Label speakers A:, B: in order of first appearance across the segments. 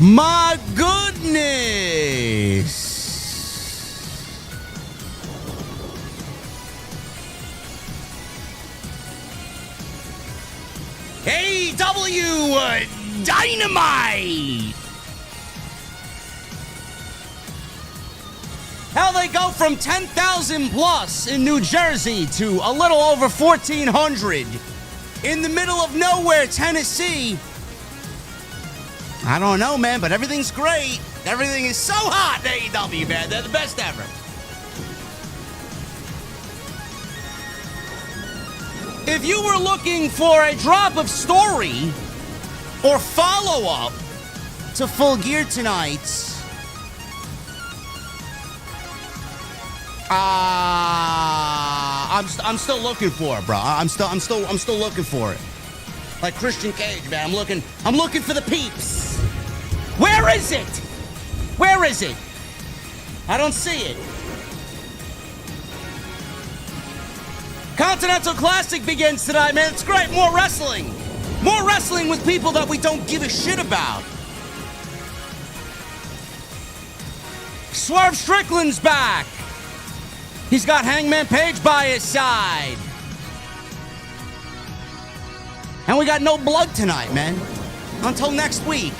A: My goodness. AEW Dynamite. How they go from 10,000 plus in New Jersey to a little over 1,400 in the middle of nowhere, Tennessee. I don't know, man, but everything's great. Everything is so hot in AEW, man. They're the best ever. If you were looking for a drop of story or follow-up to Full Gear tonight, I'm still looking for it, bro. I'm still looking for it. Like Christian Cage, man. I'm looking for the peeps. Where is it? Where is it? I don't see it. Continental Classic begins tonight, man. It's great. More wrestling. More wrestling with people that we don't give a shit about. Swerve Strickland's back. He's got Hangman Page by his side. And we got no blood tonight, man. Until next week.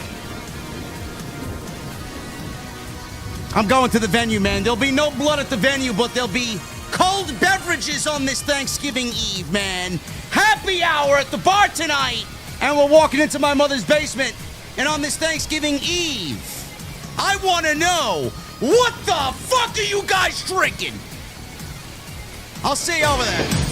A: I'm going to the venue, man. There'll be no blood at the venue, but there'll be cold beverages on this Thanksgiving Eve, man. Happy hour at the bar tonight. And we're walking into my mother's basement. And on this Thanksgiving Eve, I want to know, what the fuck are you guys drinking? I'll see you over there.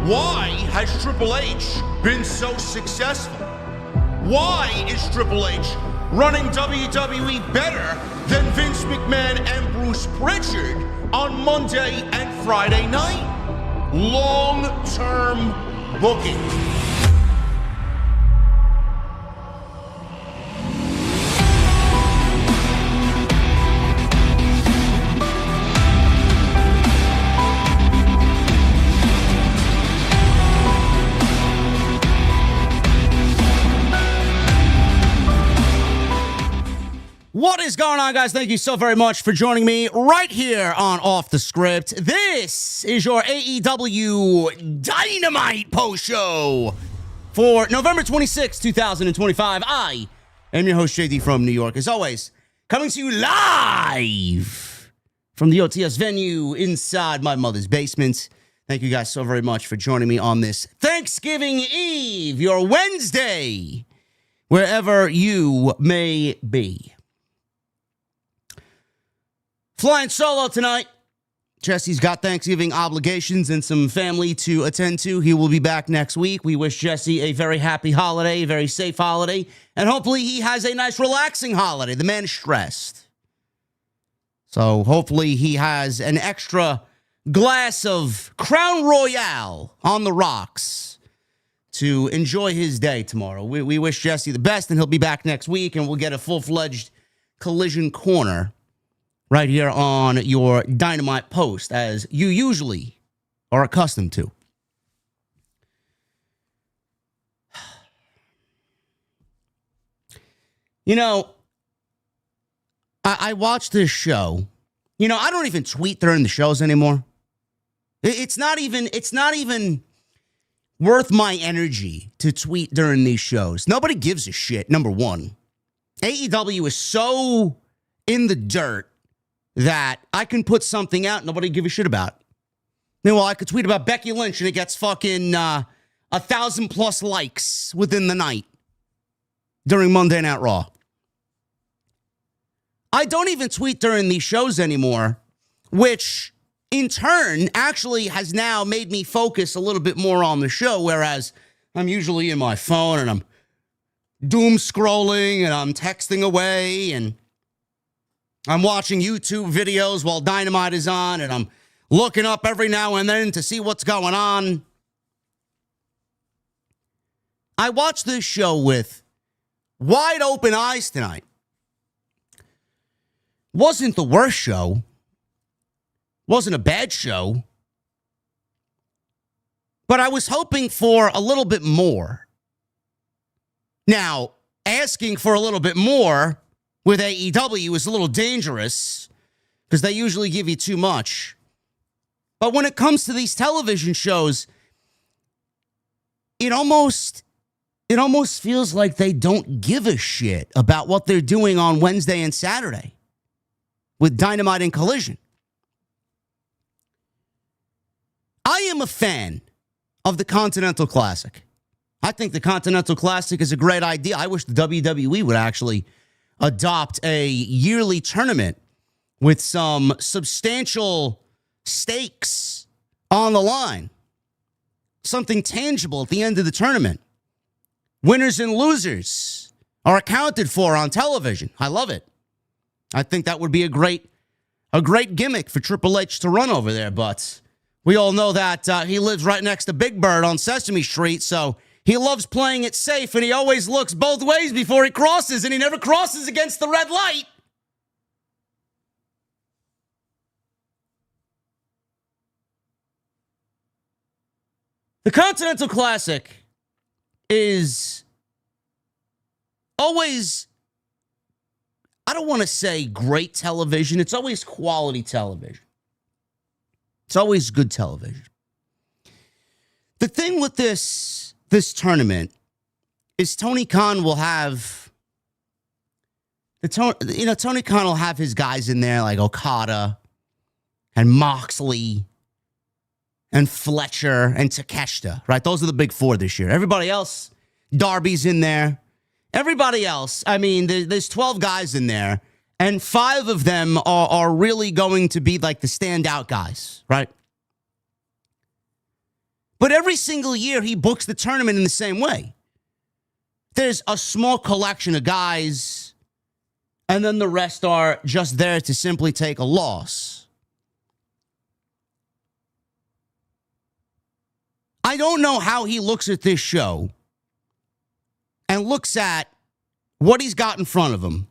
B: Why has Triple H been so successful? Why is Triple H running WWE better than Vince McMahon and Bruce Pritchard on Monday and Friday night? Long-term booking.
A: What is going on, guys? Thank you so very much for joining me right here on Off the Script. This is your AEW Dynamite post show for November 26, 2025. I am your host, JD from New York. As always, coming to you live from the OTS venue inside my mother's basement. Thank you guys so very much for joining me on this Thanksgiving Eve, your Wednesday, wherever you may be. Flying solo tonight. Jesse's got Thanksgiving obligations and some family to attend to. He will be back next week. We wish Jesse a very happy holiday, a very safe holiday, and hopefully he has a nice, relaxing holiday. The man is stressed. So hopefully he has an extra glass of Crown Royale on the rocks to enjoy his day tomorrow. We wish Jesse the best, and he'll be back next week, and we'll get a full-fledged Collision Corner right here on your Dynamite post, as you usually are accustomed to. You know, I watched this show. You know, I don't even tweet during the shows anymore. It's not even worth my energy to tweet during these shows. Nobody gives a shit, number one. AEW is so in the dirt that I can put something out and nobody give a shit about it. Meanwhile, I could tweet about Becky Lynch and it gets fucking 1,000+ likes within the night during Monday Night Raw. I don't even tweet during these shows anymore, which in turn actually has now made me focus a little bit more on the show, whereas I'm usually in my phone and I'm doom scrolling and I'm texting away and I'm watching YouTube videos while Dynamite is on, and I'm looking up every now and then to see what's going on. I watched this show with wide open eyes tonight. Wasn't the worst show. Wasn't a bad show. But I was hoping for a little bit more. Now, asking for a little bit more with AEW is a little dangerous because they usually give you too much. But when it comes to these television shows, it almost feels like they don't give a shit about what they're doing on Wednesday and Saturday with Dynamite and Collision. I am a fan of the Continental Classic. I think the Continental Classic is a great idea. I wish the WWE would actually adopt a yearly tournament with some substantial stakes on the line. Something tangible at the end of the tournament. Winners and losers are accounted for on television. I love it. I think that would be a great gimmick for Triple H to run over there, but we all know that he lives right next to Big Bird on Sesame Street, so he loves playing it safe, and he always looks both ways before he crosses, and he never crosses against the red light. The Continental Classic is always, I don't want to say great television. It's always quality television. It's always good television. The thing with this tournament is Tony Khan will have Tony Khan will have his guys in there like Okada and Moxley and Fletcher and Takeshita, right? Those are the big four this year. Everybody else, Darby's in there. Everybody else, I mean, there's 12 guys in there, and 5 of them are really going to be like the standout guys, right? But every single year, he books the tournament in the same way. There's a small collection of guys, and then the rest are just there to simply take a loss. I don't know how he looks at this show and looks at what he's got in front of him,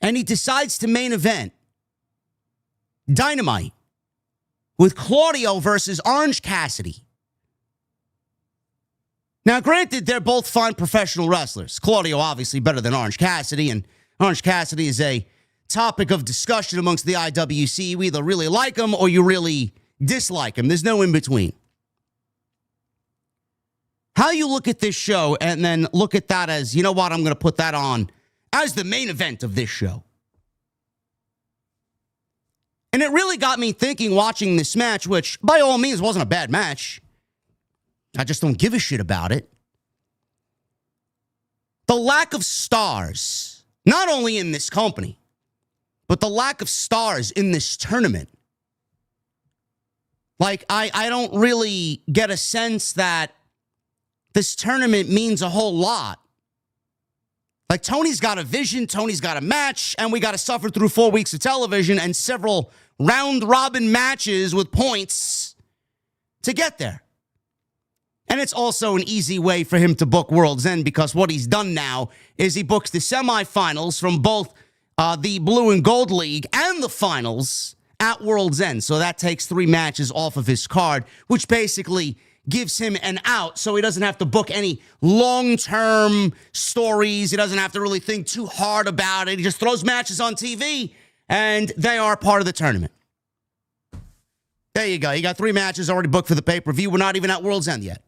A: and he decides to main event Dynamite with Claudio versus Orange Cassidy. Now, granted, they're both fine professional wrestlers. Claudio, obviously, better than Orange Cassidy, and Orange Cassidy is a topic of discussion amongst the IWC. You either really like him or you really dislike him. There's no in between. How you look at this show and then look at that as, you know what, I'm going to put that on as the main event of this show. And it really got me thinking watching this match, which by all means wasn't a bad match. I just don't give a shit about it. The lack of stars, not only in this company, but the lack of stars in this tournament. Like, I don't really get a sense that this tournament means a whole lot. Like, Tony's got a vision, Tony's got a match, and we got to suffer through 4 weeks of television and several round-robin matches with points to get there. And it's also an easy way for him to book World's End, because what he's done now is he books the semifinals from both the Blue and Gold League and the finals at World's End. So that takes 3 matches off of his card, which basically gives him an out so he doesn't have to book any long-term stories. He doesn't have to really think too hard about it. He just throws matches on TV, and they are part of the tournament. There you go. You got 3 matches already booked for the pay-per-view. We're not even at World's End yet.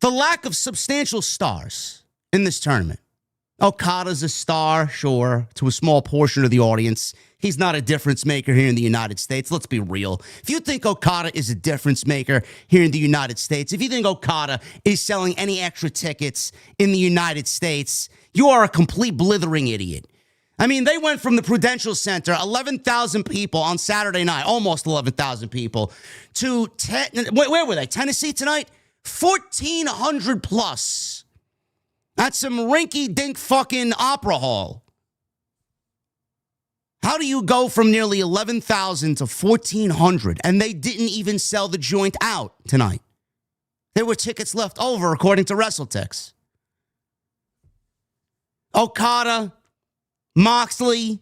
A: The lack of substantial stars in this tournament. Okada's a star, sure, to a small portion of the audience. He's not a difference maker here in the United States. Let's be real. If you think Okada is a difference maker here in the United States, if you think Okada is selling any extra tickets in the United States, you are a complete blithering idiot. I mean, they went from the Prudential Center, 11,000 people on Saturday night, almost 11,000 people, to, where were they, Tennessee tonight? 1,400 plus. That's some rinky-dink fucking opera hall. How do you go from nearly 11,000 to 1,400? And they didn't even sell the joint out tonight. There were tickets left over, according to WrestleTix. Okada, Moxley.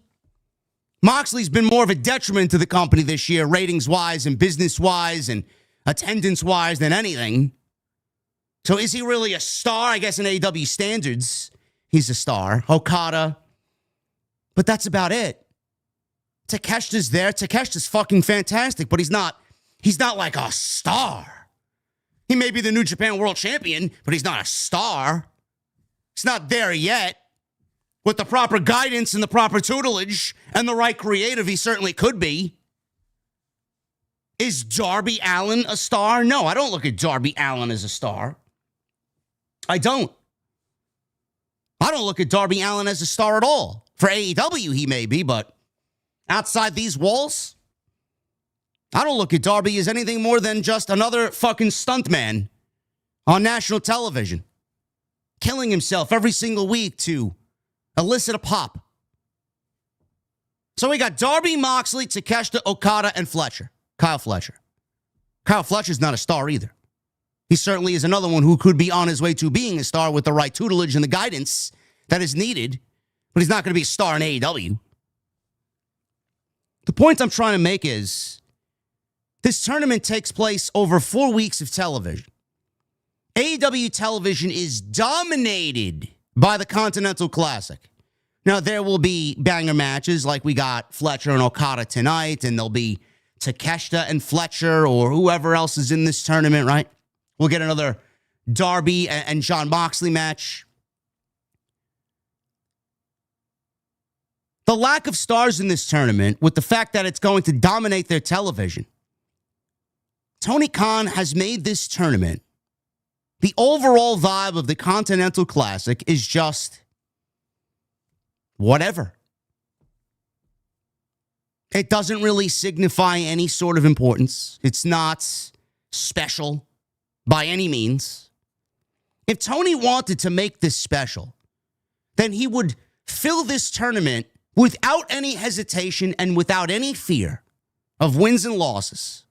A: Moxley's been more of a detriment to the company this year, ratings-wise and business-wise and attendance-wise than anything. So is he really a star? I guess in AEW standards, he's a star. Okada. But that's about it. Takeshita's there. Takeshita's fucking fantastic, but he's not like a star. He may be the New Japan World Champion, but he's not a star. He's not there yet. With the proper guidance and the proper tutelage and the right creative, he certainly could be. Is Darby Allin a star? No, I don't look at Darby Allin as a star. I don't look at Darby Allin as a star at all. For AEW, he may be, but outside these walls, I don't look at Darby as anything more than just another fucking stuntman on national television, killing himself every single week to elicit a pop. So we got Darby, Moxley, Takeshita, Okada, and Fletcher. Kyle Fletcher. Kyle Fletcher's not a star either. He certainly is another one who could be on his way to being a star with the right tutelage and the guidance that is needed, but he's not going to be a star in AEW. The point I'm trying to make is this tournament takes place over 4 weeks of television. AEW television is dominated by the Continental Classic. Now, there will be banger matches like we got Fletcher and Okada tonight, and there'll be Takeshita and Fletcher or whoever else is in this tournament, right? We'll get another Darby and Jon Moxley match. The lack of stars in this tournament, with the fact that it's going to dominate their television, Tony Khan has made this tournament, the overall vibe of the Continental Classic is just whatever. It doesn't really signify any sort of importance. It's not special by any means. If Tony wanted to make this special, then he would fill this tournament without any hesitation and without any fear of wins and losses.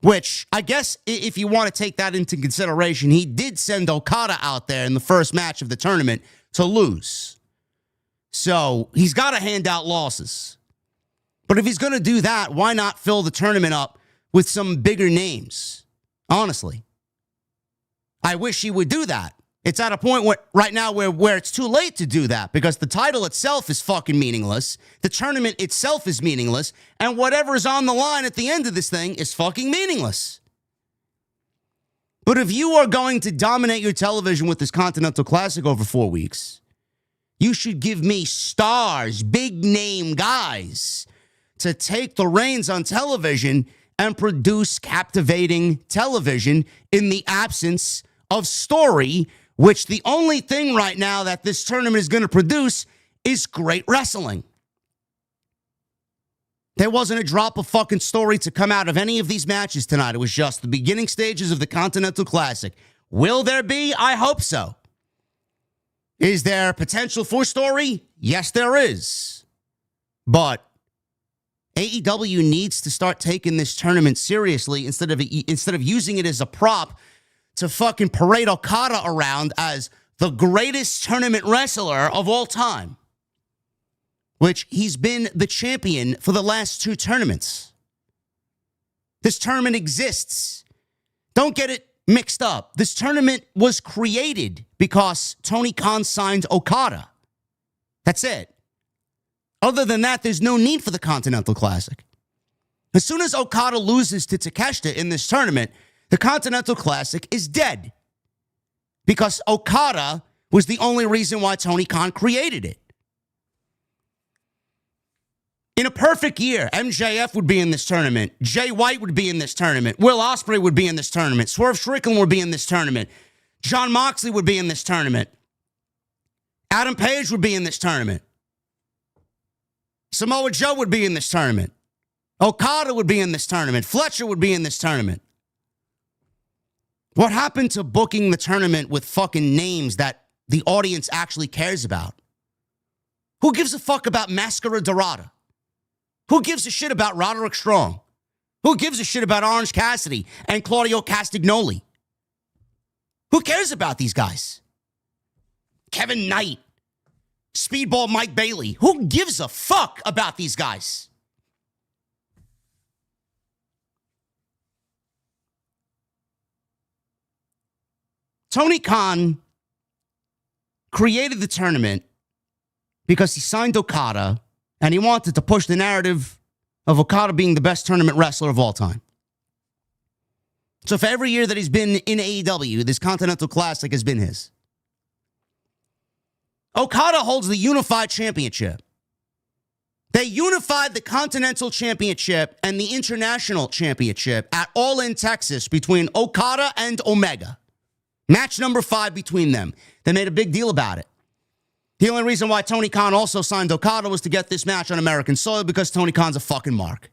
A: Which, I guess, if you want to take that into consideration, he did send Okada out there in the first match of the tournament to lose. So he's got to hand out losses. But if he's going to do that, why not fill the tournament up with some bigger names? Honestly. I wish he would do that. It's at a point right now where it's too late to do that because the title itself is fucking meaningless. The tournament itself is meaningless. And whatever is on the line at the end of this thing is fucking meaningless. But if you are going to dominate your television with this Continental Classic over 4 weeks, you should give me stars, big name guys to take the reins on television and produce captivating television in the absence of story which the only thing right now that this tournament is going to produce is great wrestling. There wasn't a drop of fucking story to come out of any of these matches tonight. It was just the beginning stages of the Continental Classic. Will there be? I hope so. Is there potential for story? Yes, there is. But AEW needs to start taking this tournament seriously instead of using it as a prop to fucking parade Okada around as the greatest tournament wrestler of all time, which he's been the champion for the last 2 tournaments. This tournament exists. Don't get it mixed up. This tournament was created because Tony Khan signed Okada. That's it. Other than that, there's no need for the Continental Classic. As soon as Okada loses to Takeshita in this tournament, the Continental Classic is dead. Because Okada was the only reason why Tony Khan created it. In a perfect year, MJF would be in this tournament. Jay White would be in this tournament. Will Ospreay would be in this tournament. Swerve Strickland would be in this tournament. Jon Moxley would be in this tournament. Adam Page would be in this tournament. Samoa Joe would be in this tournament. Okada would be in this tournament. Fletcher would be in this tournament. What happened to booking the tournament with fucking names that the audience actually cares about? Who gives a fuck about Máscara Dorada? Who gives a shit about Roderick Strong? Who gives a shit about Orange Cassidy and Claudio Castagnoli? Who cares about these guys? Kevin Knight, Speedball Mike Bailey. Who gives a fuck about these guys? Tony Khan created the tournament because he signed Okada and he wanted to push the narrative of Okada being the best tournament wrestler of all time. So for every year that he's been in AEW, this Continental Classic has been his. Okada holds the Unified Championship. They unified the Continental Championship and the International Championship at All In Texas between Okada and Omega. Match number 5 between them. They made a big deal about it. The only reason why Tony Khan also signed Okada was to get this match on American soil because Tony Khan's a fucking mark.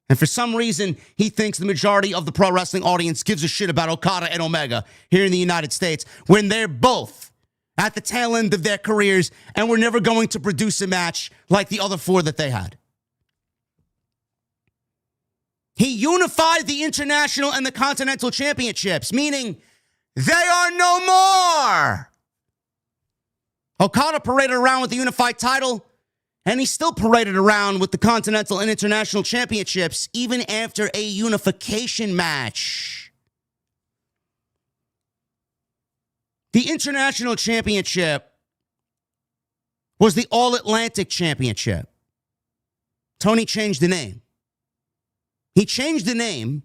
A: And for some reason, he thinks the majority of the pro wrestling audience gives a shit about Okada and Omega here in the United States when they're both at the tail end of their careers and we're never going to produce a match like the other 4 that they had. He unified the International and the Continental Championships, meaning they are no more. Okada paraded around with the unified title, and he still paraded around with the Continental and International Championships even after a unification match. The International Championship was the All-Atlantic Championship. Tony changed the name. He changed the name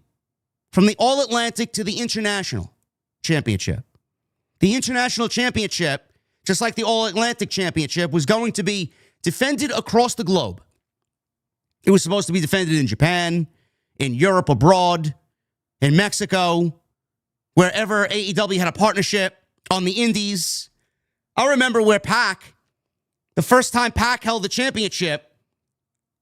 A: from the All-Atlantic to the International Championship. The International Championship, just like the All-Atlantic Championship, was going to be defended across the globe. It was supposed to be defended in Japan, in Europe abroad, in Mexico, wherever AEW had a partnership, on the Indies. I remember where Pac, the first time Pac held the championship,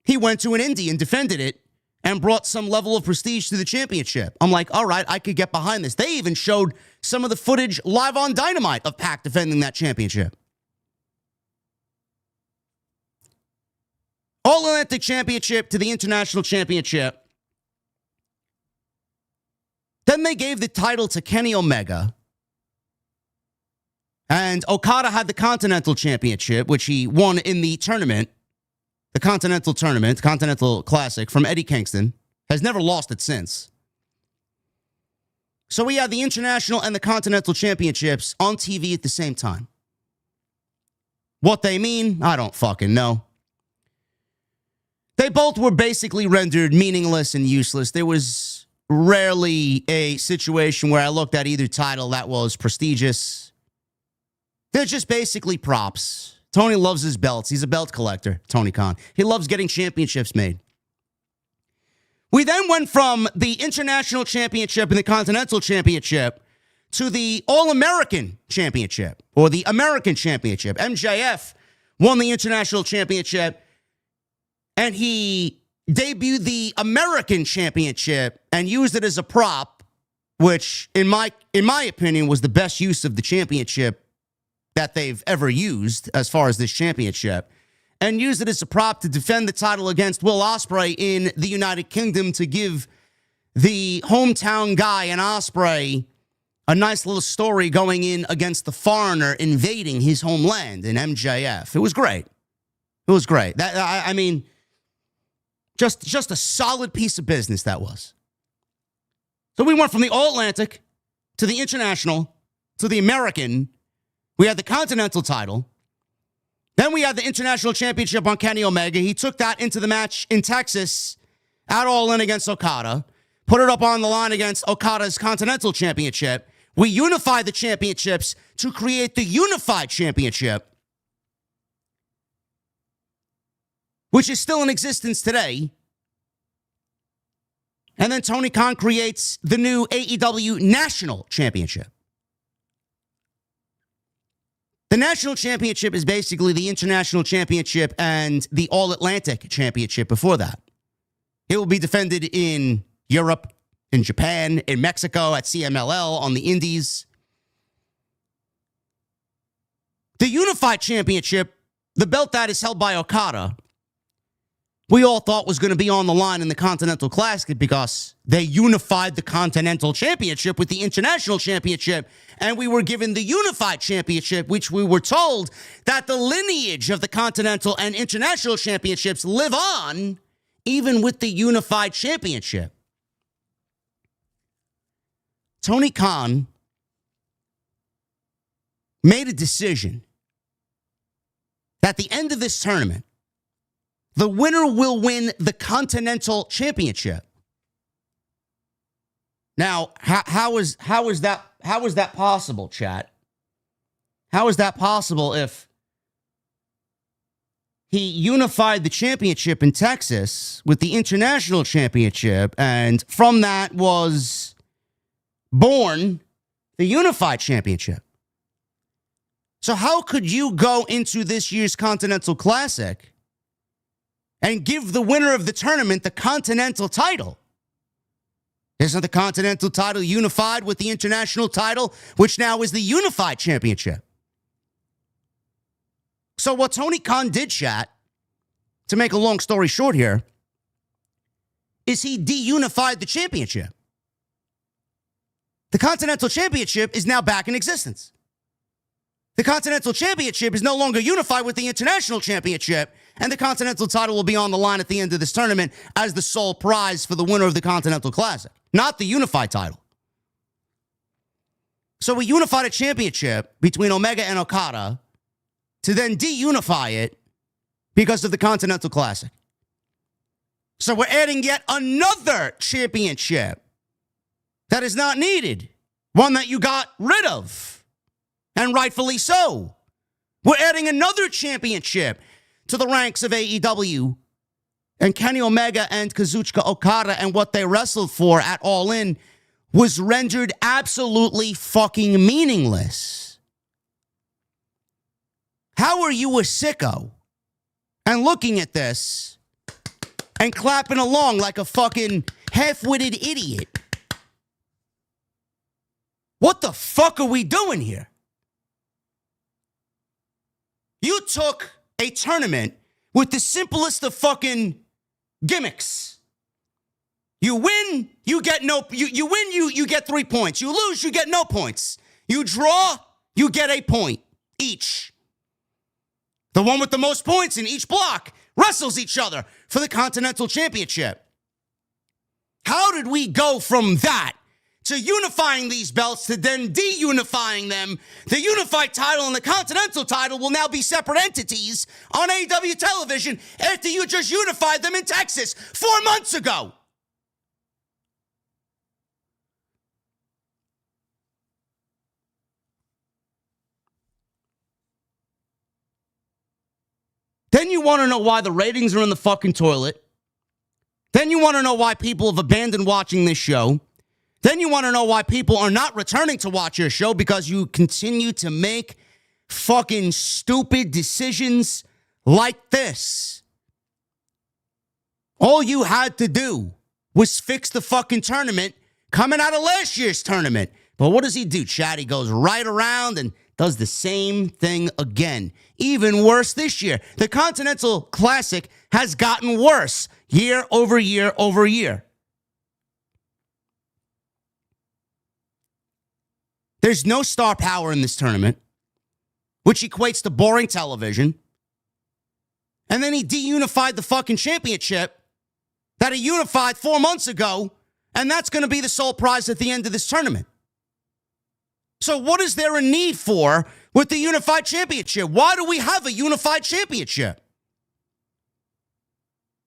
A: he went to an indie and defended it and brought some level of prestige to the championship. I'm like, all right, I could get behind this. They even showed some of the footage live on Dynamite of Pac defending that championship. All-Atlantic Championship to the International Championship. Then they gave the title to Kenny Omega. And Okada had the Continental Championship, which he won in the tournament. The Continental Tournament, Continental Classic from Eddie Kingston. Has never lost it since. So we had the International and the Continental Championships on TV at the same time. What they mean, I don't fucking know. They both were basically rendered meaningless and useless. There was rarely a situation where I looked at either title that was prestigious. They're just basically props. Tony loves his belts. He's a belt collector, Tony Khan. He loves getting championships made. We then went from the International Championship and the Continental Championship to the All-American Championship or the American Championship. MJF won the International Championship, and he debuted the American Championship and used it as a prop, which, in my opinion, was the best use of the championship that they've ever used as far as this championship, and used it as a prop to defend the title against Will Ospreay in the United Kingdom to give the hometown guy in Ospreay a nice little story going in against the foreigner invading his homeland in MJF. It was great. It was great. I mean, just a solid piece of business that was. So we went from the All-Atlantic to the International to the American. We had the Continental title. Then we had the International Championship on Kenny Omega. He took that into the match in Texas at All In against Okada. Put it up on the line against Okada's Continental Championship. We unified the championships to create the Unified Championship, which is still in existence today. And then Tony Khan creates the new AEW National Championship. The National Championship is basically the International Championship and the All-Atlantic Championship before that. It will be defended in Europe, in Japan, in Mexico, at CMLL, on the Indies. The Unified Championship, the belt that is held by Okada, we all thought was going to be on the line in the Continental Classic because they unified the Continental Championship with the International Championship, and we were given the Unified Championship, which we were told that the lineage of the Continental and International Championships live on even with the Unified Championship. Tony Khan made a decision that at the end of this tournament, the winner will win the Continental Championship. Now, how is that possible, chat? How is that possible if he unified the championship in Texas with the International Championship, and from that was born the Unified Championship? So how could you go into this year's Continental Classic and give the winner of the tournament the Continental title? Isn't the Continental title unified with the International title, which now is the Unified Championship? So what Tony Khan did, chat, to make a long story short here, is he de-unified the championship. The Continental Championship is now back in existence. The Continental Championship is no longer unified with the International Championship, and the Continental title will be on the line at the end of this tournament as the sole prize for the winner of the Continental Classic, not the Unified title. So we unified a championship between Omega and Okada to then de-unify it because of the Continental Classic. So we're adding yet another championship that is not needed, one that you got rid of, and rightfully so. We're adding another championship to the ranks of AEW, and Kenny Omega and Kazuchika Okada and what they wrestled for at All In was rendered absolutely fucking meaningless. How are you a sicko and looking at this and clapping along like a fucking half-witted idiot? What the fuck are we doing here? You took a tournament with the simplest of fucking gimmicks. You win, you get you get 3 points. You lose, you get no points. You draw, you get a point each. The one with the most points in each block wrestles each other for the Continental Championship. How did we go from that to unifying these belts to then de-unifying them? The Unified title and the Continental title will now be separate entities on AEW television after you just unified them in Texas 4 months ago. Then you want to know why the ratings are in the fucking toilet. Then you want to know why people have abandoned watching this show. Then you want to know why people are not returning to watch your show, because you continue to make fucking stupid decisions like this. All you had to do was fix the fucking tournament coming out of last year's tournament. But what does he do, Chad? He goes right around and does the same thing again. Even worse this year. The Continental Classic has gotten worse year over year over year. There's no star power in this tournament, which equates to boring television. And then he de-unified the fucking championship that he unified 4 months ago, and that's going to be the sole prize at the end of this tournament. So what is there a need for with the unified championship? Why do we have a unified championship?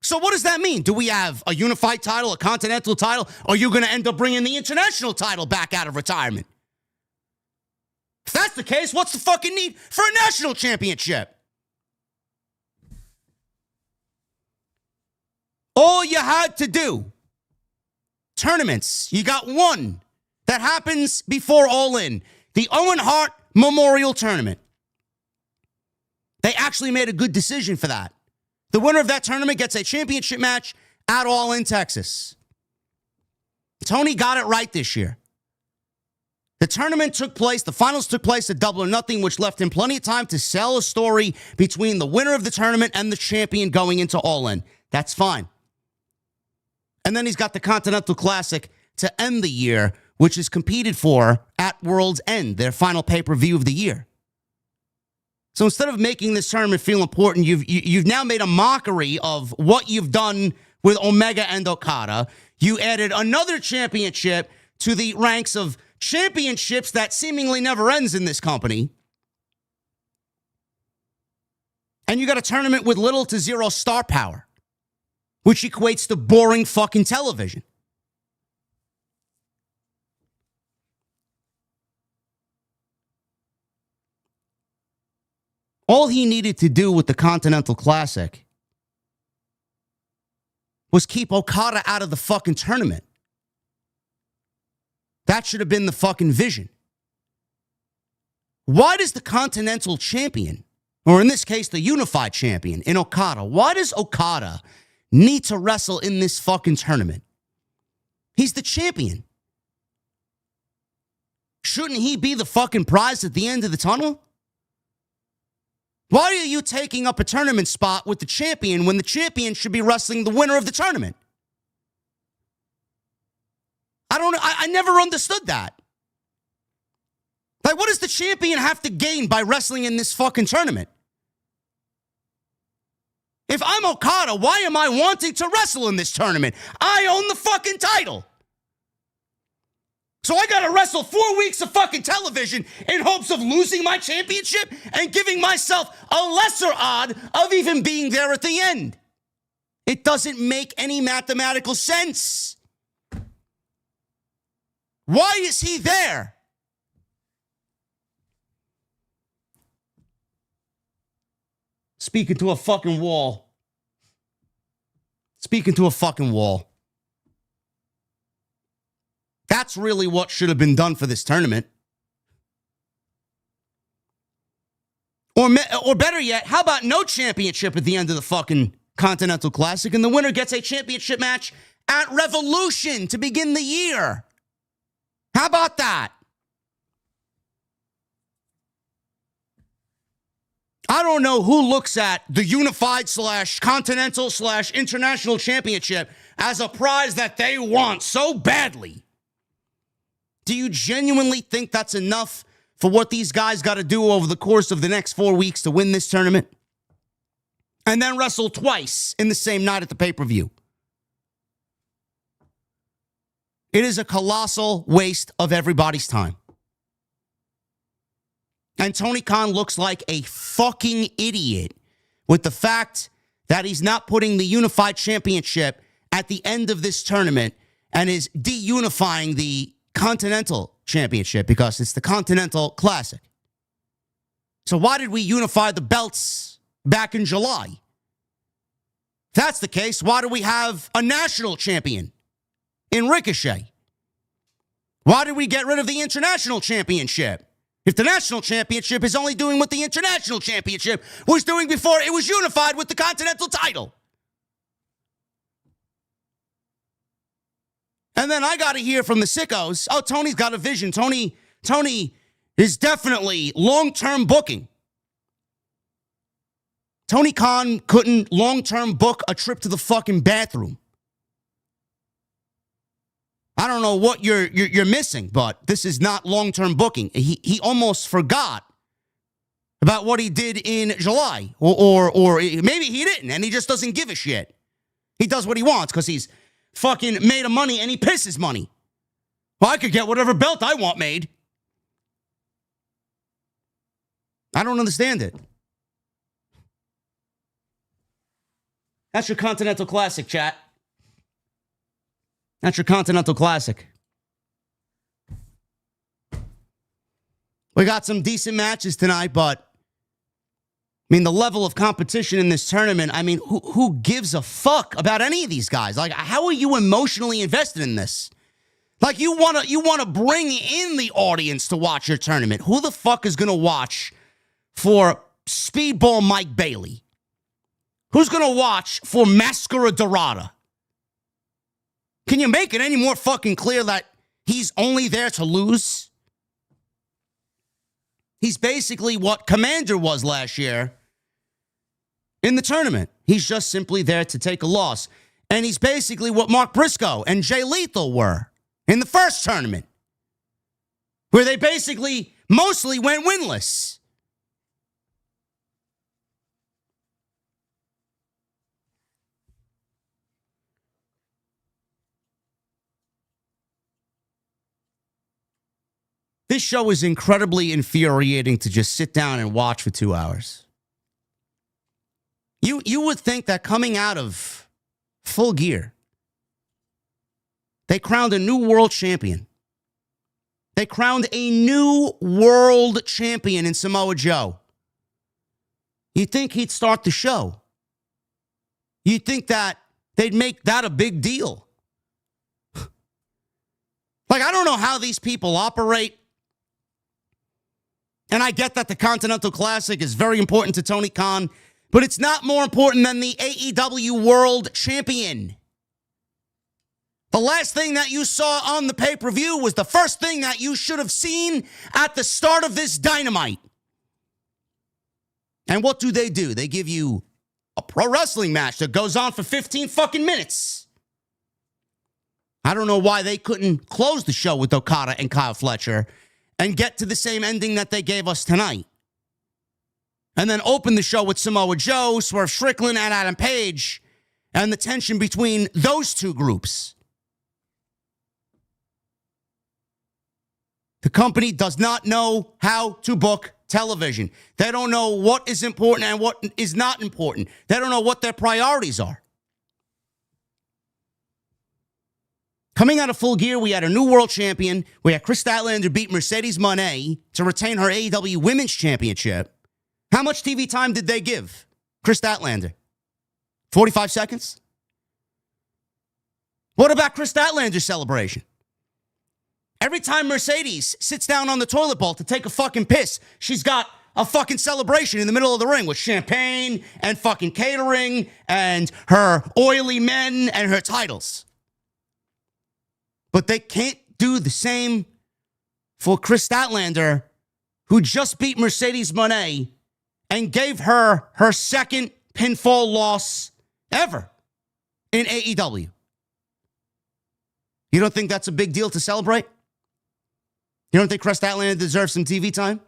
A: So what does that mean? Do we have a unified title, a continental title? Or are you going to end up bringing the international title back out of retirement? If that's the case, what's the fucking need for a national championship? All you had to do, tournaments, you got one that happens before All In, the Owen Hart Memorial Tournament. They actually made a good decision for that. The winner of that tournament gets a championship match at All In, Texas. Tony got it right this year. The tournament took place, the finals took place at Double or Nothing, which left him plenty of time to sell a story between the winner of the tournament and the champion going into All In. That's fine. And then he's got the Continental Classic to end the year, which is competed for at World's End, their final pay-per-view of the year. So instead of making this tournament feel important, you've now made a mockery of what you've done with Omega and Okada. You added another championship to the ranks of championships that seemingly never ends in this company. And you got a tournament with little to zero star power, which equates to boring fucking television. All he needed to do with the Continental Classic was keep Okada out of the fucking tournament. That should have been the fucking vision. Why does the Continental Champion, or in this case, the Unified Champion in Okada, why does Okada need to wrestle in this fucking tournament? He's the champion. Shouldn't he be the fucking prize at the end of the tunnel? Why are you taking up a tournament spot with the champion when the champion should be wrestling the winner of the tournament? I don't know. I never understood that. Like, what does the champion have to gain by wrestling in this fucking tournament? If I'm Okada, why am I wanting to wrestle in this tournament? I own the fucking title. So I gotta wrestle 4 weeks of fucking television in hopes of losing my championship and giving myself a lesser odd of even being there at the end. It doesn't make any mathematical sense. Why is he there? Speaking to a fucking wall. Speaking to a fucking wall. That's really what should have been done for this tournament. Or better yet, how about no championship at the end of the fucking Continental Classic, and the winner gets a championship match at Revolution to begin the year? How about that? I don't know who looks at the unified / continental / international championship as a prize that they want so badly. Do you genuinely think that's enough for what these guys got to do over the course of the next 4 weeks to win this tournament? And then wrestle twice in the same night at the pay-per-view. It is a colossal waste of everybody's time. And Tony Khan looks like a fucking idiot with the fact that he's not putting the unified championship at the end of this tournament and is de-unifying the Continental Championship because it's the Continental Classic. So why did we unify the belts back in July? If that's the case, why do we have a national champion in Ricochet? Why did we get rid of the International Championship? If the National Championship is only doing what the International Championship was doing before it was unified with the Continental title. And then I got to hear from the sickos, oh, Tony's got a vision. Tony is definitely long-term booking. Tony Khan couldn't long-term book a trip to the fucking bathroom. I don't know what you're missing, but this is not long-term booking. He almost forgot about what he did in July. Or maybe he didn't, and he just doesn't give a shit. He does what he wants because he's fucking made of money and he pisses money. Well, I could get whatever belt I want made. I don't understand it. That's your Continental Classic, chat. That's your Continental Classic. We got some decent matches tonight, but I mean, the level of competition in this tournament, I mean, who gives a fuck about any of these guys? Like, how are you emotionally invested in this? Like, you want to bring in the audience to watch your tournament. Who the fuck is going to watch for Speedball Mike Bailey? Who's going to watch for Máscara Dorada? Can you make it any more fucking clear that he's only there to lose? He's basically what Commander was last year in the tournament. He's just simply there to take a loss. And he's basically what Mark Briscoe and Jay Lethal were in the first tournament, where they basically mostly went winless. This show is incredibly infuriating to just sit down and watch for 2 hours. You would think that coming out of Full Gear, they crowned a new world champion. They crowned a new world champion in Samoa Joe. You'd think he'd start the show. You'd think that they'd make that a big deal. Like, I don't know how these people operate. And I get that the Continental Classic is very important to Tony Khan, but it's not more important than the AEW World Champion. The last thing that you saw on the pay-per-view was the first thing that you should have seen at the start of this Dynamite. And what do? They give you a pro wrestling match that goes on for 15 fucking minutes. I don't know why they couldn't close the show with Okada and Kyle Fletcher and get to the same ending that they gave us tonight. And then open the show with Samoa Joe, Swerve Strickland, and Adam Page, and the tension between those two groups. The company does not know how to book television. They don't know what is important and what is not important. They don't know what their priorities are. Coming out of Full Gear, we had a new world champion. We had Kris Statlander beat Mercedes Moné to retain her AEW Women's Championship. How much TV time did they give Kris Statlander? 45 seconds? What about Kris Statlander's celebration? Every time Mercedes sits down on the toilet bowl to take a fucking piss, she's got a fucking celebration in the middle of the ring with champagne and fucking catering and her oily men and her titles. But they can't do the same for Kris Statlander, who just beat Mercedes Moné and gave her her second pinfall loss ever in AEW. You don't think that's a big deal to celebrate? You don't think Kris Statlander deserves some TV time?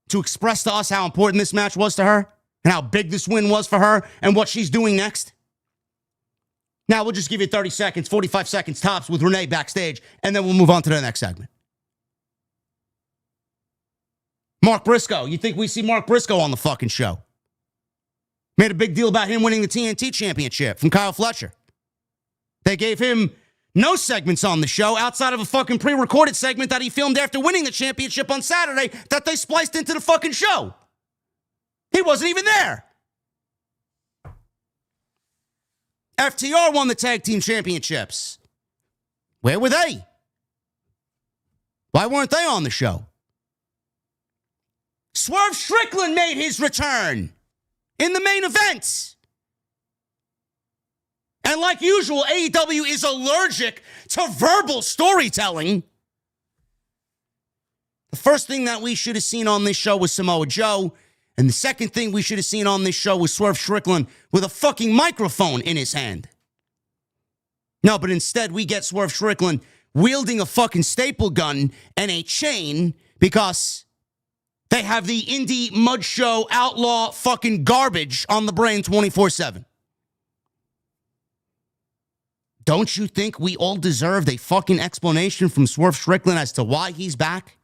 A: To express to us how important this match was to her and how big this win was for her and what she's doing next? Now, we'll just give you 30 seconds, 45 seconds tops with Renee backstage, and then we'll move on to the next segment. Mark Briscoe. You think we see Mark Briscoe on the fucking show? Made a big deal about him winning the TNT Championship from Kyle Fletcher. They gave him no segments on the show outside of a fucking pre-recorded segment that he filmed after winning the championship on Saturday that they spliced into the fucking show. He wasn't even there. FTR won the tag team championships. Where were they? Why weren't they on the show? Swerve Strickland made his return in the main event. And like usual, AEW is allergic to verbal storytelling. The first thing that we should have seen on this show was Samoa Joe. And the second thing we should have seen on this show was Swerve Strickland with a fucking microphone in his hand. No, but instead we get Swerve Strickland wielding a fucking staple gun and a chain because they have the indie mud show outlaw fucking garbage on the brain 24/7. Don't you think we all deserved a fucking explanation from Swerve Strickland as to why he's back?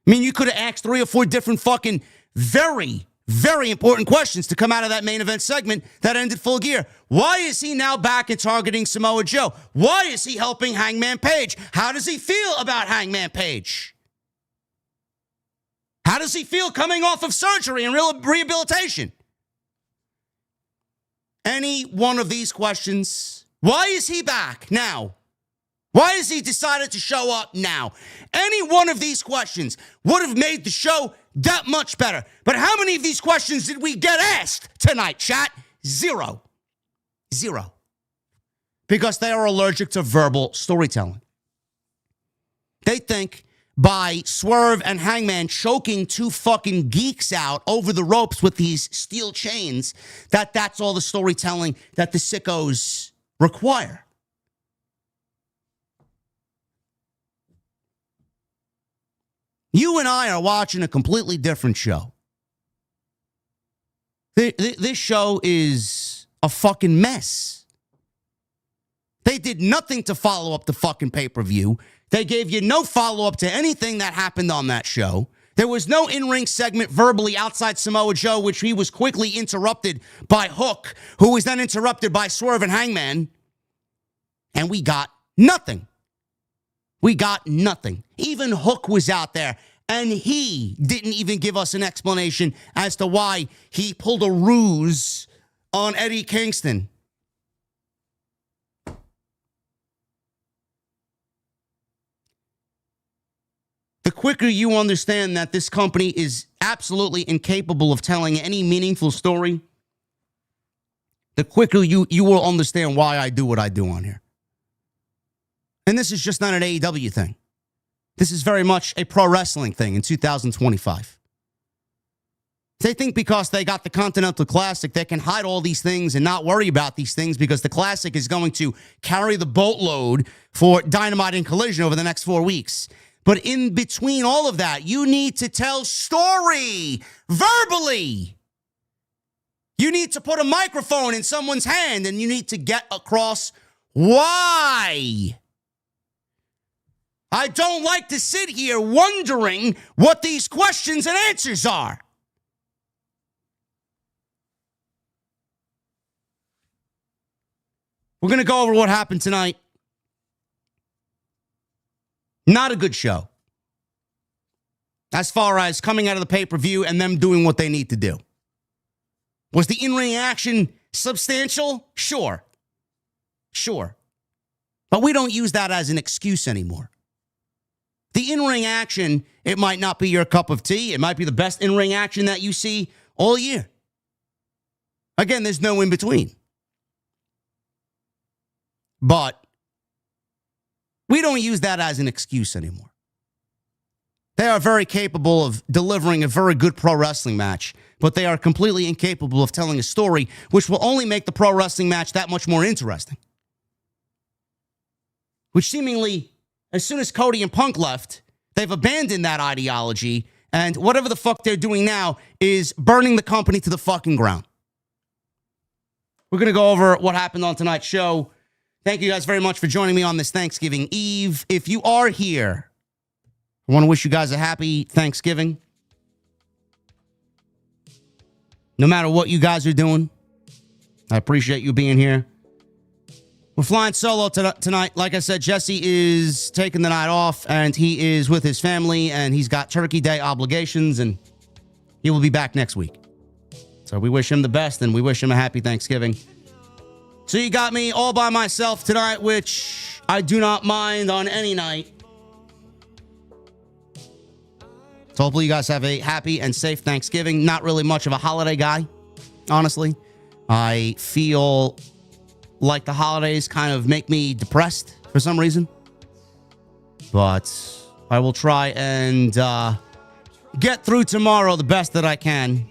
A: I mean, you could have asked 3 or 4 different fucking very, very important questions to come out of that main event segment that ended Full Gear. Why is he now back and targeting Samoa Joe? Why is he helping Hangman Page? How does he feel about Hangman Page? How does he feel coming off of surgery and rehabilitation? Any one of these questions. Why is he back now? Why has he decided to show up now? Any one of these questions would have made the show that much better. But how many of these questions did we get asked tonight, chat? 0. 0. Because they are allergic to verbal storytelling. They think by Swerve and Hangman choking 2 fucking geeks out over the ropes with these steel chains, that's all the storytelling that the sickos require. You and I are watching a completely different show. This show is a fucking mess. They did nothing to follow up the fucking pay-per-view. They gave you no follow-up to anything that happened on that show. There was no in-ring segment verbally outside Samoa Joe, which he was quickly interrupted by Hook, who was then interrupted by Swerve and Hangman. And we got nothing. We got nothing. Even Hook was out there, and he didn't even give us an explanation as to why he pulled a ruse on Eddie Kingston. The quicker you understand that this company is absolutely incapable of telling any meaningful story, the quicker you will understand why I do what I do on here. And this is just not an AEW thing. This is very much a pro wrestling thing in 2025. They think because they got the Continental Classic, they can hide all these things and not worry about these things because the Classic is going to carry the boatload for Dynamite and Collision over the next 4 weeks. But in between all of that, you need to tell story verbally. You need to put a microphone in someone's hand and you need to get across why. I don't like to sit here wondering what these questions and answers are. We're going to go over what happened tonight. Not a good show. As far as coming out of the pay-per-view and them doing what they need to do. Was the in-ring action substantial? Sure. Sure. But we don't use that as an excuse anymore. The in-ring action, it might not be your cup of tea. It might be the best in-ring action that you see all year. Again, there's no in-between. But we don't use that as an excuse anymore. They are very capable of delivering a very good pro wrestling match, but they are completely incapable of telling a story, which will only make the pro wrestling match that much more interesting. Which seemingly, as soon as Cody and Punk left, they've abandoned that ideology, and whatever the fuck they're doing now is burning the company to the fucking ground. We're going to go over what happened on tonight's show. Thank you guys very much for joining me on this Thanksgiving Eve. If you are here, I want to wish you guys a happy Thanksgiving. No matter what you guys are doing, I appreciate you being here. We're flying solo tonight. Like I said, Jesse is taking the night off, and he is with his family, and he's got Turkey Day obligations, and he will be back next week. So we wish him the best, and we wish him a happy Thanksgiving. So you got me all by myself tonight, which I do not mind on any night. So hopefully you guys have a happy and safe Thanksgiving. Not really much of a holiday guy, honestly. I feel like the holidays kind of make me depressed for some reason. But I will try and get through tomorrow the best that I can.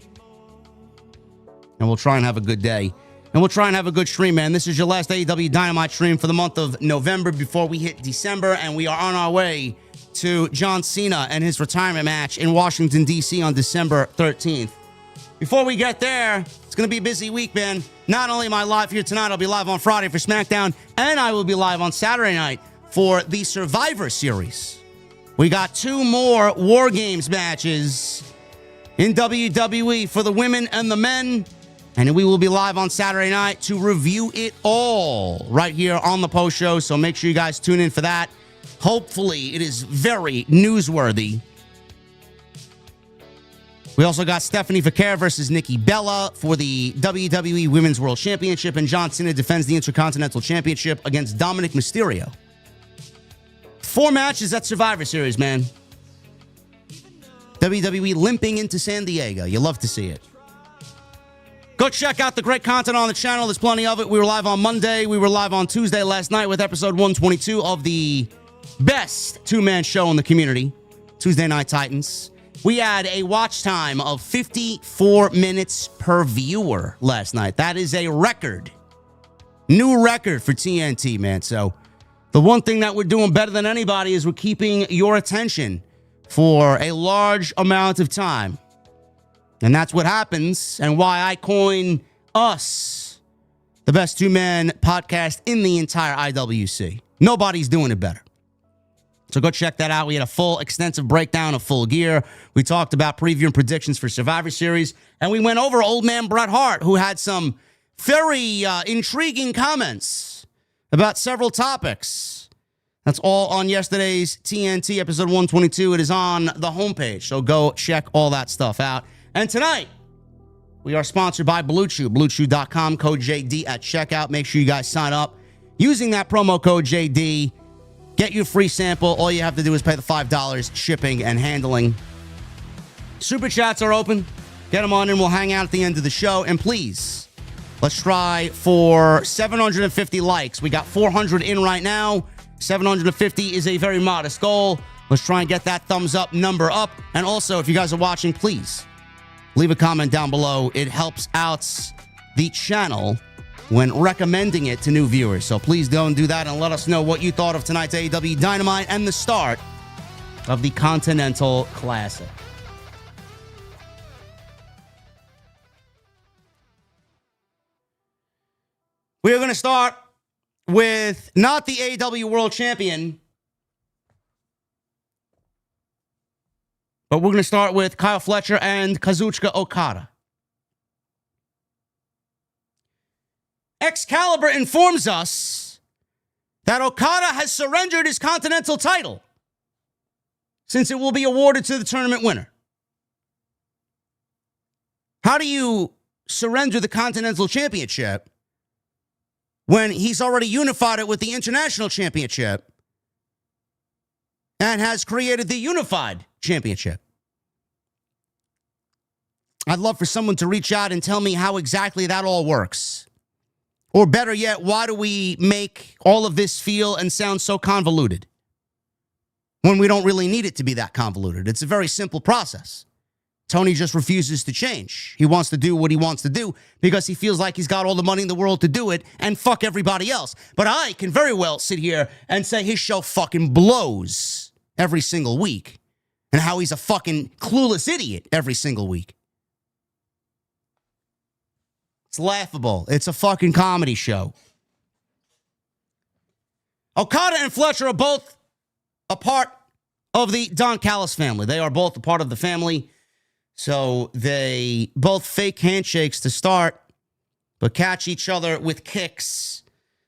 A: And we'll try and have a good day. And we'll try and have a good stream, man. This is your last AEW Dynamite stream for the month of November before we hit December. And we are on our way to John Cena and his retirement match in Washington, D.C. on December 13th. Before we get there, it's going to be a busy week, man. Not only am I live here tonight, I'll be live on Friday for SmackDown, and I will be live on Saturday night for the Survivor Series. We got 2 more War Games matches in WWE for the women and the men, and we will be live on Saturday night to review it all right here on the post show, so make sure you guys tune in for that. Hopefully, it is very newsworthy. We also got Stephanie Vaquer versus Nikki Bella for the WWE Women's World Championship, and John Cena defends the Intercontinental Championship against Dominic Mysterio. 4 matches at Survivor Series, man. WWE limping into San Diego. You love to see it. Go check out the great content on the channel. There's plenty of it. We were live on Monday. We were live on Tuesday last night with episode 122 of the best 2-man show in the community, Tuesday Night Titans. We had a watch time of 54 minutes per viewer last night. That is a record. New record for TNT, man. So the one thing that we're doing better than anybody is we're keeping your attention for a large amount of time. And that's what happens and why I coin us the best 2-man podcast in the entire IWC. Nobody's doing it better. So go check that out. We had a full, extensive breakdown of Full Gear. We talked about preview and predictions for Survivor Series. And we went over Old Man Bret Hart, who had some very intriguing comments about several topics. That's all on yesterday's TNT episode 122. It is on the homepage. So go check all that stuff out. And tonight, we are sponsored by Blue Chew. BlueChew.com, code JD at checkout. Make sure you guys sign up using that promo code JD. Get your free sample. All you have to do is pay the $5 shipping and handling. Super chats are open. Get them on in. We'll hang out at the end of the show. And please, let's try for 750 likes. We got 400 in right now. 750 is a very modest goal. Let's try and get that thumbs up number up. And also, if you guys are watching, please leave a comment down below. It helps out the channel when recommending it to new viewers. So please go and do that and let us know what you thought of tonight's AEW Dynamite and the start of the Continental Classic. We are going to start with not the AEW World Champion, but we're going to start with Kyle Fletcher and Kazuchika Okada. Excalibur informs us that Okada has surrendered his Continental title since it will be awarded to the tournament winner. How do you surrender the Continental Championship when he's already unified it with the International Championship and has created the Unified Championship? I'd love for someone to reach out and tell me how exactly that all works. Or better yet, why do we make all of this feel and sound so convoluted when we don't really need it to be that convoluted? It's a very simple process. Tony just refuses to change. He wants to do what he wants to do because he feels like he's got all the money in the world to do it and fuck everybody else. But I can very well sit here and say his show fucking blows every single week and how he's a fucking clueless idiot every single week. It's laughable. It's a fucking comedy show. Okada and Fletcher are both a part of the Don Callis family. They are both a part of the family. So they both fake handshakes to start, but catch each other with kicks.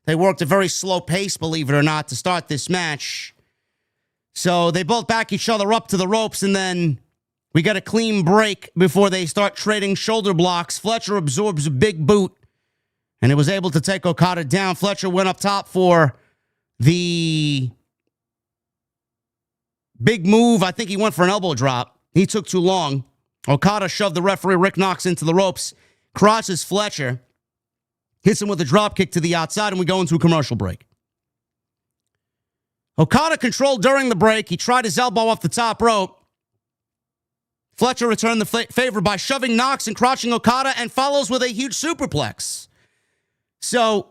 A: They worked a very slow pace, believe it or not, to start this match. So they both back each other up to the ropes, and then we get a clean break before they start trading shoulder blocks. Fletcher absorbs a big boot, and it was able to take Okada down. Fletcher went up top for the big move. I think he went for an elbow drop. He took too long. Okada shoved the referee Rick Knox into the ropes, crosses Fletcher, hits him with a drop kick to the outside, and we go into a commercial break. Okada controlled during the break. He tried his elbow off the top rope. Fletcher returned the favor by shoving Knox and crouching Okada and follows with a huge superplex. So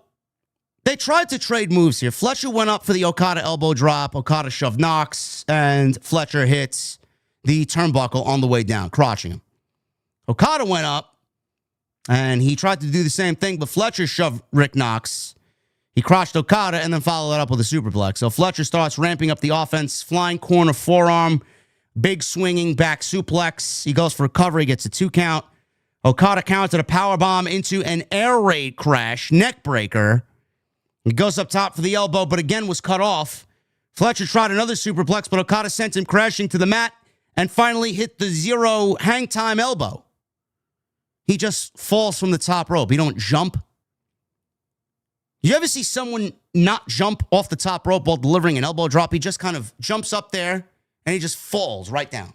A: they tried to trade moves here. Fletcher went up for the Okada elbow drop. Okada shoved Knox, and Fletcher hits the turnbuckle on the way down, crotching him. Okada went up, and he tried to do the same thing, but Fletcher shoved Rick Knox. He crotched Okada and then followed it up with a superplex. So Fletcher starts ramping up the offense, flying corner forearm, big swinging back suplex. He goes for a cover. He gets a 2 count. Okada countered a powerbomb into an air raid crash, neck breaker. He goes up top for the elbow, but again was cut off. Fletcher tried another superplex, but Okada sent him crashing to the mat and finally hit the 0 hang time elbow. He just falls from the top rope. He don't jump. You ever see someone not jump off the top rope while delivering an elbow drop? He just kind of jumps up there and he just falls right down.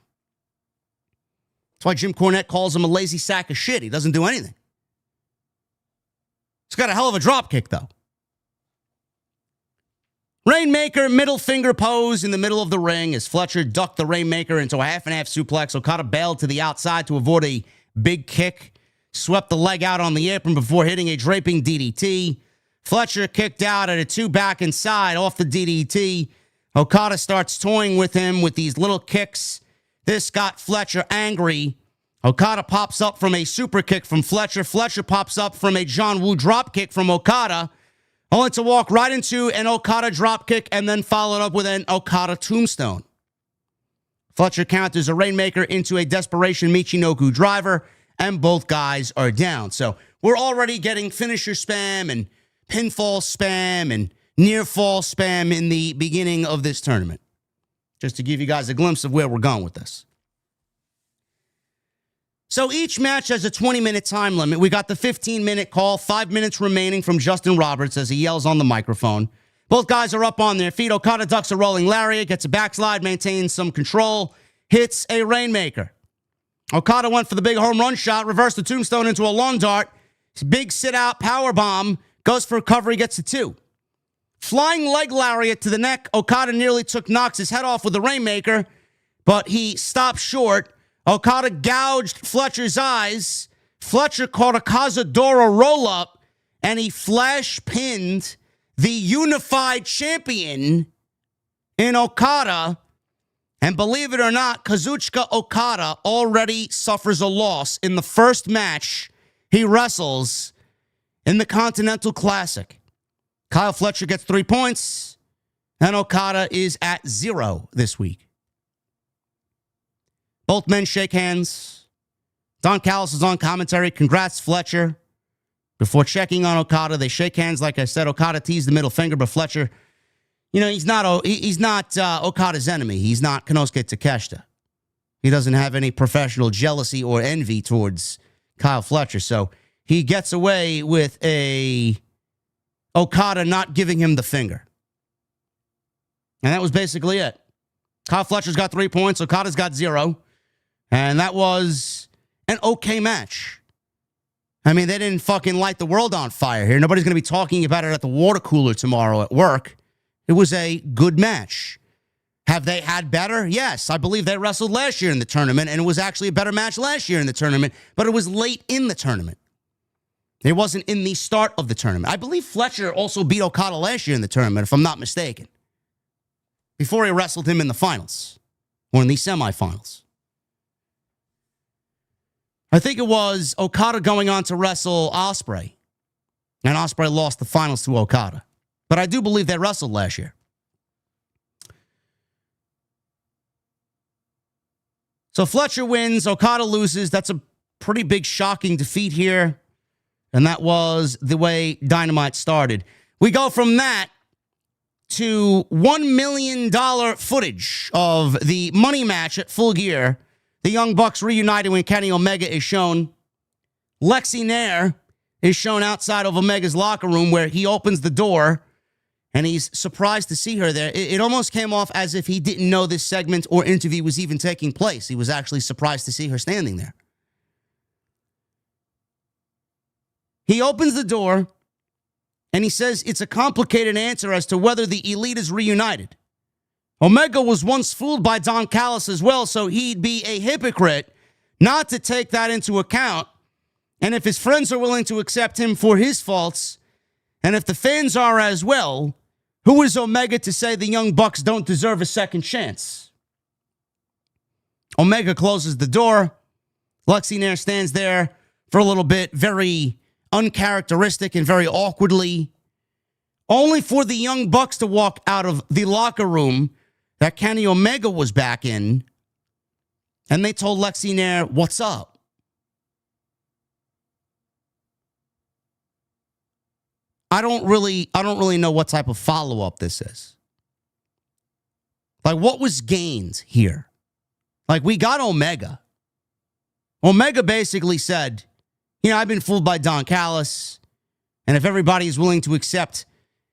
A: That's why Jim Cornette calls him a lazy sack of shit. He doesn't do anything. He's got a hell of a drop kick, though. Rainmaker, middle finger pose in the middle of the ring as Fletcher ducked the Rainmaker into a half-and-half suplex. Okada bailed to the outside to avoid a big kick. Swept the leg out on the apron before hitting a draping DDT. Fletcher kicked out at a 2 back inside off the DDT. Okada starts toying with him with these little kicks. This got Fletcher angry. Okada pops up from a super kick from Fletcher. Fletcher pops up from a John Woo drop kick from Okada. Only to walk right into an Okada drop kick and then followed up with an Okada tombstone. Fletcher counters a Rainmaker into a desperation Michinoku driver, and both guys are down. So we're already getting finisher spam and pinfall spam and near fall spam in the beginning of this tournament. Just to give you guys a glimpse of where we're going with this. So each match has a 20-minute time limit. We got the 15-minute call, 5 minutes remaining from Justin Roberts as he yells on the microphone. Both guys are up on their feet. Okada ducks a rolling lariat, gets a backslide, maintains some control, hits a Rainmaker. Okada went for the big home run shot, reversed the tombstone into a long dart. Big sit-out power bomb, goes for a cover, he gets a 2. Flying leg lariat to the neck. Okada nearly took Knox's head off with the Rainmaker, but he stopped short. Okada gouged Fletcher's eyes. Fletcher caught a Cazadora roll-up, and he flash-pinned the Unified Champion in Okada. And believe it or not, Kazuchika Okada already suffers a loss in the first match he wrestles in the Continental Classic. Kyle Fletcher gets 3 points, and Okada is at 0 this week. Both men shake hands. Don Callis is on commentary. Congrats, Fletcher. Before checking on Okada, they shake hands. Like I said, Okada teased the middle finger, but Fletcher, he's not Okada's enemy. He's not Konosuke Takeshita. He doesn't have any professional jealousy or envy towards Kyle Fletcher. So he gets away with a Okada not giving him the finger. And that was basically it. Kyle Fletcher's got 3 points. Okada's got 0. And that was an okay match. I mean, they didn't fucking light the world on fire here. Nobody's going to be talking about it at the water cooler tomorrow at work. It was a good match. Have they had better? Yes. I believe they wrestled last year in the tournament, and it was actually a better match last year in the tournament, but it was late in the tournament. It wasn't in the start of the tournament. I believe Fletcher also beat Okada last year in the tournament, if I'm not mistaken, before he wrestled him in the finals or in the semifinals. I think it was Okada going on to wrestle Ospreay, and Ospreay lost the finals to Okada. But I do believe they wrestled last year. So Fletcher wins, Okada loses. That's a pretty big, shocking defeat here. And that was the way Dynamite started. We go from that to $1 million footage of the money match at Full Gear. The Young Bucks reunited when Kenny Omega is shown. Lexi Nair is shown outside of Omega's locker room where he opens the door And he's surprised to see her there. It almost came off as if he didn't know this segment or interview was even taking place. He was actually surprised to see her standing there. He opens the door, and he says it's a complicated answer as to whether the Elite is reunited. Omega was once fooled by Don Callis as well, so he'd be a hypocrite not to take that into account. And if his friends are willing to accept him for his faults, and if the fans are as well, who is Omega to say the Young Bucks don't deserve a second chance? Omega closes the door. Lexi Nair stands there for a little bit, very uncharacteristic and very awkwardly, only for the Young Bucks to walk out of the locker room that Kenny Omega was back in, and they told Lexi Nair, "What's up?" I don't really know what type of follow-up this is. Like, what was gained here? Like, we got Omega. Omega basically said, I've been fooled by Don Callis, and if everybody is willing to accept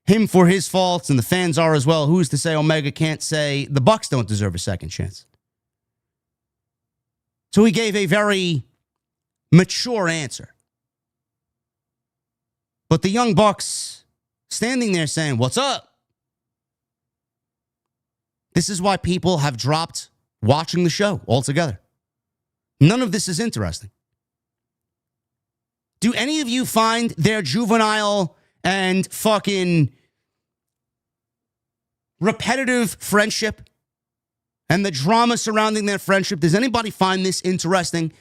A: him for his faults, and the fans are as well, who's to say Omega can't say the Bucks don't deserve a second chance? So he gave a very mature answer. But the Young Bucks standing there saying, "What's up?" This is why people have dropped watching the show altogether. None of this is interesting. Do any of you find their juvenile and fucking repetitive friendship and the drama surrounding their friendship, does anybody find this interesting?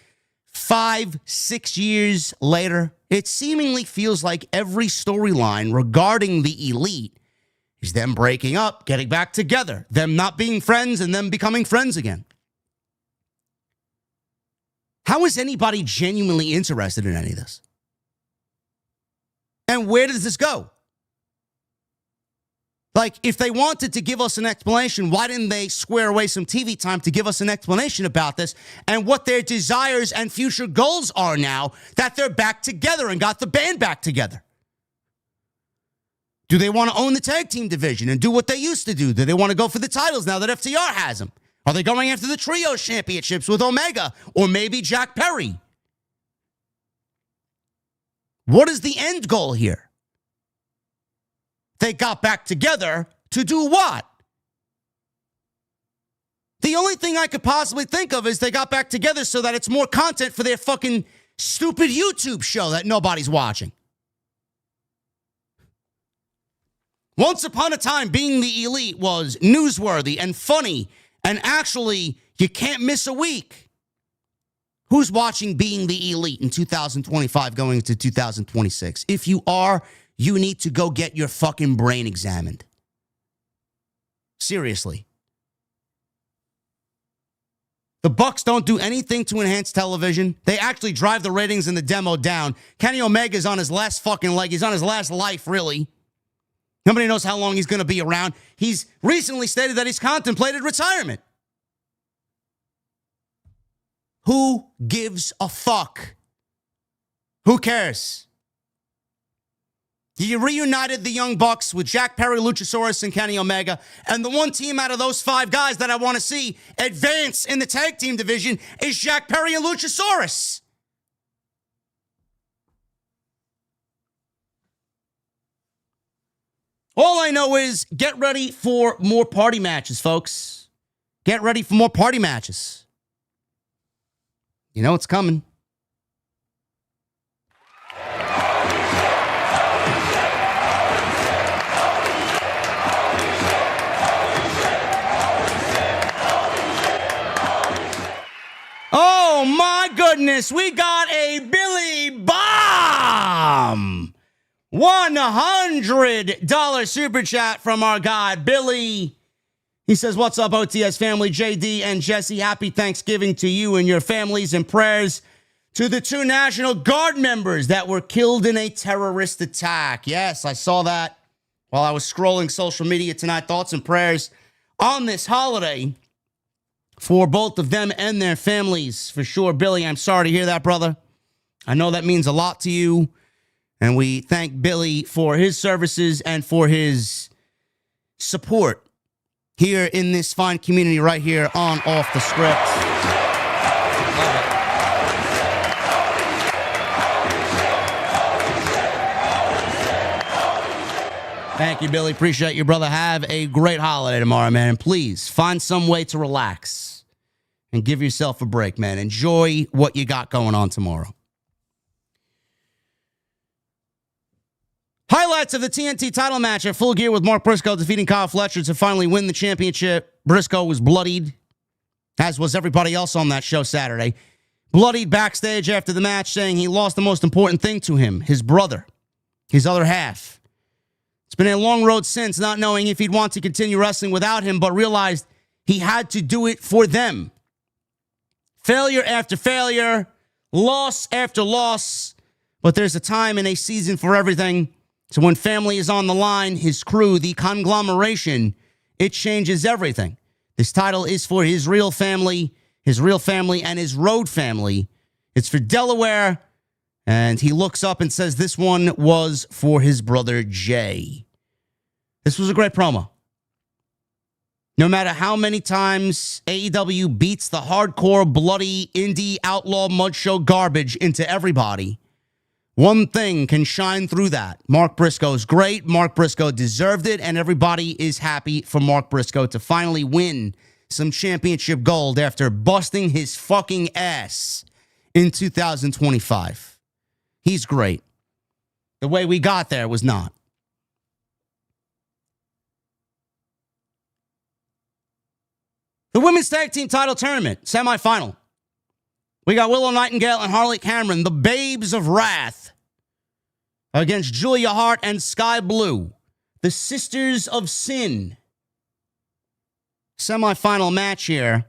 A: 5-6 years later, it seemingly feels like every storyline regarding the Elite is them breaking up, getting back together, them not being friends, and them becoming friends again. How is anybody genuinely interested in any of this? And where does this go? Like, if they wanted to give us an explanation, why didn't they square away some TV time to give us an explanation about this and what their desires and future goals are now that they're back together and got the band back together? Do they want to own the tag team division and do what they used to do? Do they want to go for the titles now that FTR has them? Are they going after the trio championships with Omega or maybe Jack Perry? What is the end goal here? They got back together to do what? The only thing I could possibly think of is they got back together so that it's more content for their fucking stupid YouTube show that nobody's watching. Once upon a time, being the Elite was newsworthy and funny, and actually, you can't miss a week. Who's watching Being the Elite in 2025 going into 2026? If you are, you need to go get your fucking brain examined. Seriously. The Bucks don't do anything to enhance television. They actually drive the ratings in the demo down. Kenny Omega's on his last fucking leg. He's on his last life, really. Nobody knows how long he's going to be around. He's recently stated that he's contemplated retirement. Who gives a fuck? Who cares? You reunited the Young Bucks with Jack Perry, Luchasaurus, and Kenny Omega. And the one team out of those 5 guys that I want to see advance in the tag team division is Jack Perry and Luchasaurus. All I know is get ready for more party matches, folks. Get ready for more party matches. You know it's coming. Oh my goodness, we got a Billy Bomb! $100 super chat from our guy, Billy. He says, "What's up, OTS family? JD and Jesse, happy Thanksgiving to you and your families, and prayers to the 2 National Guard members that were killed in a terrorist attack." Yes, I saw that while I was scrolling social media tonight. Thoughts and prayers on this holiday for both of them and their families, for sure. Billy, I'm sorry to hear that, brother. I know that means a lot to you. And we thank Billy for his services and for his support here in this fine community right here on Off the Script. Thank you, Billy. Appreciate you, brother. Have a great holiday tomorrow, man. And please find some way to relax and give yourself a break, man. Enjoy what you got going on tomorrow. Highlights of the TNT title match at Full Gear with Mark Briscoe defeating Kyle Fletcher to finally win the championship. Briscoe was bloodied, as was everybody else on that show Saturday. Bloodied backstage after the match, saying he lost the most important thing to him, his brother, his other half. It's been a long road since, not knowing if he'd want to continue wrestling without him, but realized he had to do it for them. Failure after failure, loss after loss, but there's a time and a season for everything. So when family is on the line, his crew, the conglomeration, it changes everything. This title is for his real family and his road family. It's for Delaware, and he looks up and says this one was for his brother Jay. This was a great promo. No matter how many times AEW beats the hardcore, bloody, indie, outlaw, mud show garbage into everybody, one thing can shine through that. Mark Briscoe's great. Mark Briscoe deserved it, and everybody is happy for Mark Briscoe to finally win some championship gold after busting his fucking ass in 2025. He's great. The way we got there was not. The Women's Tag Team Title Tournament, semifinal. We got Willow, Nightingale, and Harley Cameron, the Babes of Wrath, against Julia Hart and Skye Blue, the Sisters of Sin. Semifinal match here.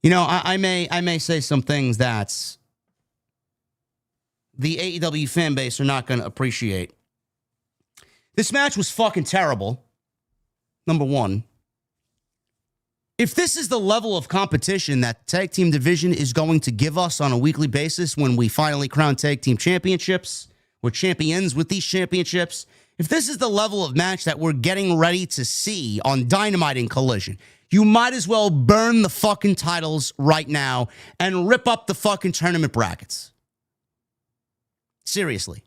A: You know, I may say some things that the AEW fan base are not going to appreciate. This match was fucking terrible. Number one, if this is the level of competition that the tag team division is going to give us on a weekly basis when we finally crown tag team championships, we're champions with these championships, if this is the level of match that we're getting ready to see on Dynamite and Collision, you might as well burn the fucking titles right now and rip up the fucking tournament brackets. Seriously.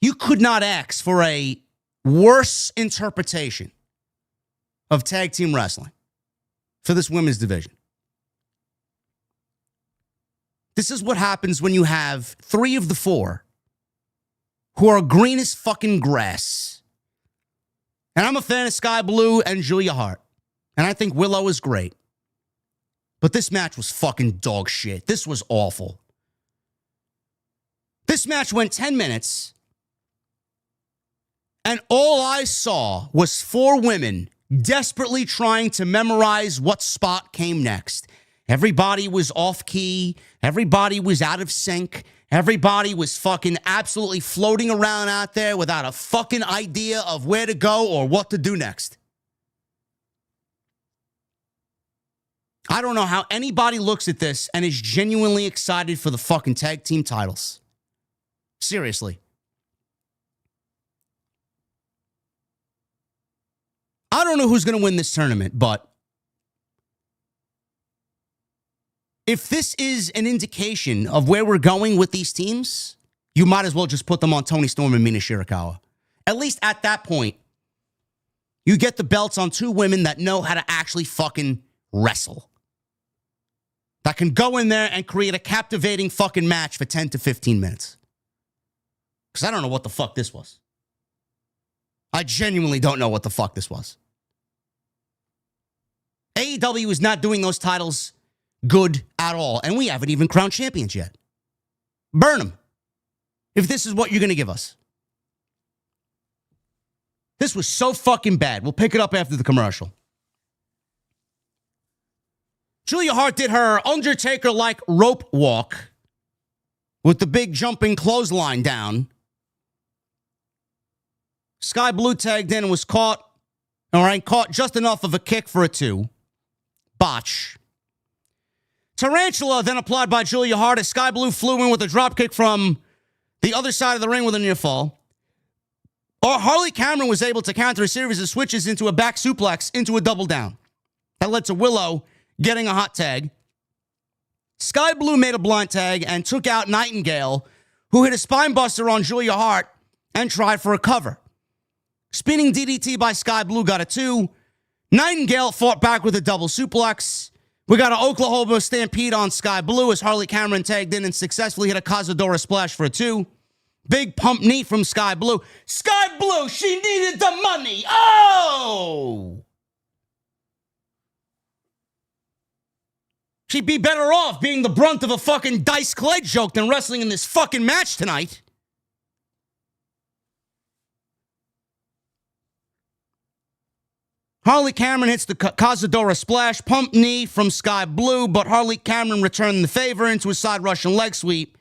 A: You could not ask for a worse interpretation of tag team wrestling for this women's division. This is what happens when you have three of the four who are green as fucking grass. And I'm a fan of Skye Blue and Julia Hart. And I think Willow is great. But this match was fucking dog shit. This was awful. This match went 10 minutes. And all I saw was four women desperately trying to memorize what spot came next. Everybody was off key. Everybody was out of sync. Everybody was fucking absolutely floating around out there without a fucking idea of where to go or what to do next. I don't know how anybody looks at this and is genuinely excited for the fucking tag team titles. Seriously. I don't know who's going to win this tournament, but if this is an indication of where we're going with these teams, you might as well just put them on Tony Storm and Mina Shirakawa. At least at that point, you get the belts on two women that know how to actually fucking wrestle. That can go in there and create a captivating fucking match for 10 to 15 minutes. Because I don't know what the fuck this was. I genuinely don't know what the fuck this was. AEW is not doing those titles good at all. And we haven't even crowned champions yet. Burn them. If this is what you're going to give us. This was so fucking bad. We'll pick it up after the commercial. Julia Hart did her Undertaker-like rope walk with the big jumping clothesline down. Skye Blue tagged in and was caught just enough of a kick for a 2. Botch. Tarantula then applied by Julia Hart as Skye Blue flew in with a dropkick from the other side of the ring with a near fall. Or Harley Cameron was able to counter a series of switches into a back suplex into a double down. That led to Willow getting a hot tag. Skye Blue made a blind tag and took out Nightingale, who hit a spine buster on Julia Hart and tried for a cover. Spinning DDT by Skye Blue got a 2. Nightingale fought back with a double suplex. We got an Oklahoma Stampede on Skye Blue as Harley Cameron tagged in and successfully hit a Cazadora splash for a 2. Big pump knee from Skye Blue. Skye Blue, she needed the money. Oh! She'd be better off being the brunt of a fucking Dice Clay joke than wrestling in this fucking match tonight. Harley Cameron hits the Cazadora splash, pump knee from Skye Blue, but Harley Cameron returned the favor into a side Russian leg sweep.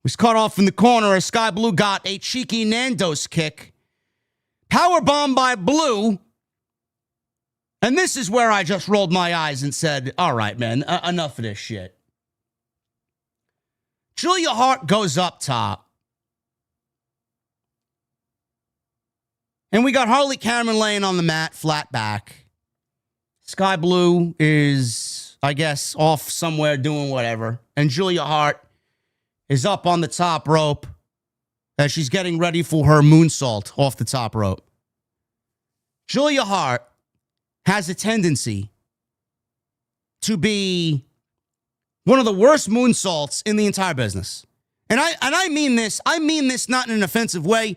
A: Was cut off in the corner as Skye Blue got a cheeky Nando's kick. Powerbomb by Blue. And this is where I just rolled my eyes and said, all right, man, enough of this shit. Julia Hart goes up top. And we got Harley Cameron laying on the mat, flat back. Skye Blue is, I guess, off somewhere doing whatever. And Julia Hart is up on the top rope as she's getting ready for her moonsault off the top rope. Julia Hart has a tendency to be one of the worst moonsaults in the entire business. And I mean this not in an offensive way.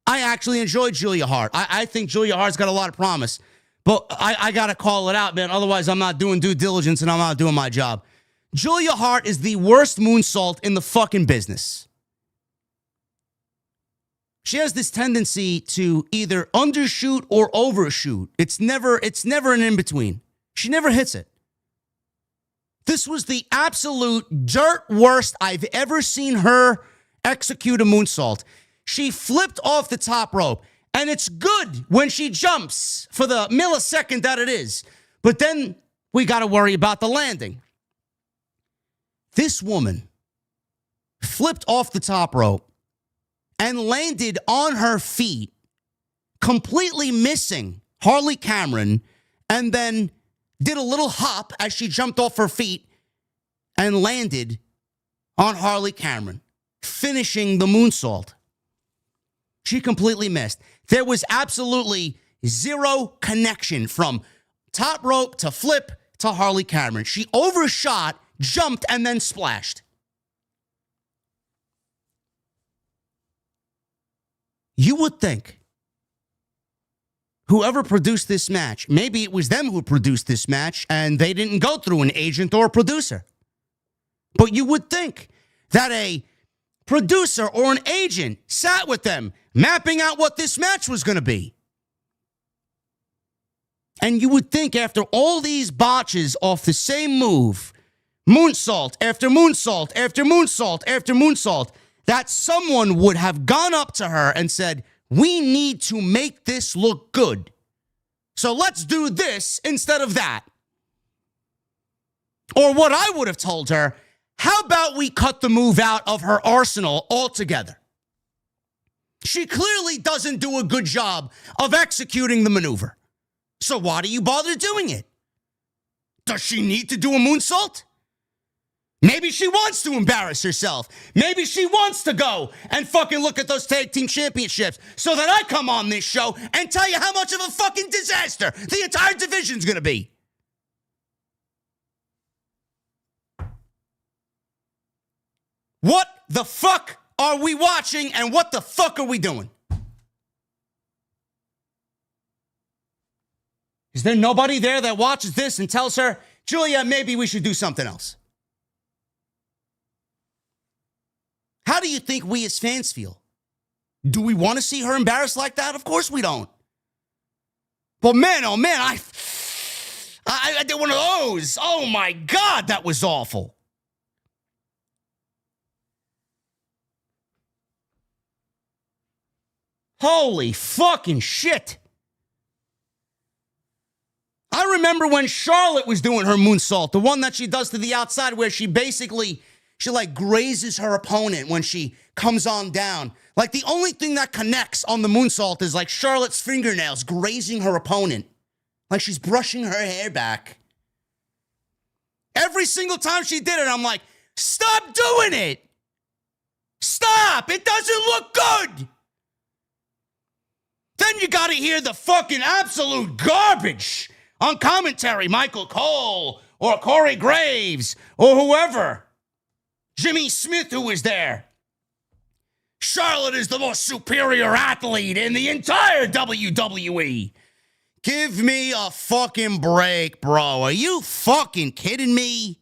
A: I actually enjoy Julia Hart. I think Julia Hart's got a lot of promise. But I got to call it out, man. Otherwise, I'm not doing due diligence and I'm not doing my job. Julia Hart is the worst moonsault in the fucking business. She has this tendency to either undershoot or overshoot. It's never an in-between. She never hits it. This was the absolute dirt worst I've ever seen her execute a moonsault. She flipped off the top rope, and it's good when she jumps for the millisecond that it is. But then we got to worry about the landing. This woman flipped off the top rope and landed on her feet, completely missing Harley Cameron, and then did a little hop as she jumped off her feet and landed on Harley Cameron, finishing the moonsault. She completely missed. There was absolutely zero connection from top rope to flip to Harley Cameron. She overshot, jumped, and then splashed. You would think whoever produced this match, maybe it was them who produced this match and they didn't go through an agent or a producer. But you would think that a producer or an agent sat with them, mapping out what this match was going to be. And you would think after all these botches off the same move, moonsault after moonsault after moonsault after moonsault, that someone would have gone up to her and said, we need to make this look good. So let's do this instead of that. Or what I would have told her, how about we cut the move out of her arsenal altogether? She clearly doesn't do a good job of executing the maneuver. So why do you bother doing it? Does she need to do a moonsault? Maybe she wants to embarrass herself. Maybe she wants to go and fucking look at those tag team championships so that I come on this show and tell you how much of a fucking disaster the entire division's gonna be. What the fuck are we watching and what the fuck are we doing? Is there nobody there that watches this and tells her, Julia, maybe we should do something else? How do you think we as fans feel? Do we want to see her embarrassed like that? Of course we don't. But man, oh man, I did one of those. Oh my God, that was awful. Holy fucking shit. I remember when Charlotte was doing her moonsault, the one that she does to the outside where she like grazes her opponent when she comes on down. Like the only thing that connects on the moonsault is like Charlotte's fingernails grazing her opponent. Like she's brushing her hair back. Every single time she did it, I'm like, stop doing it. Stop. It doesn't look good. Then you got to hear the fucking absolute garbage on commentary. Michael Cole or Corey Graves or whoever. Jimmy Smith, who was there. Charlotte is the most superior athlete in the entire WWE. Give me a fucking break, bro. Are you fucking kidding me?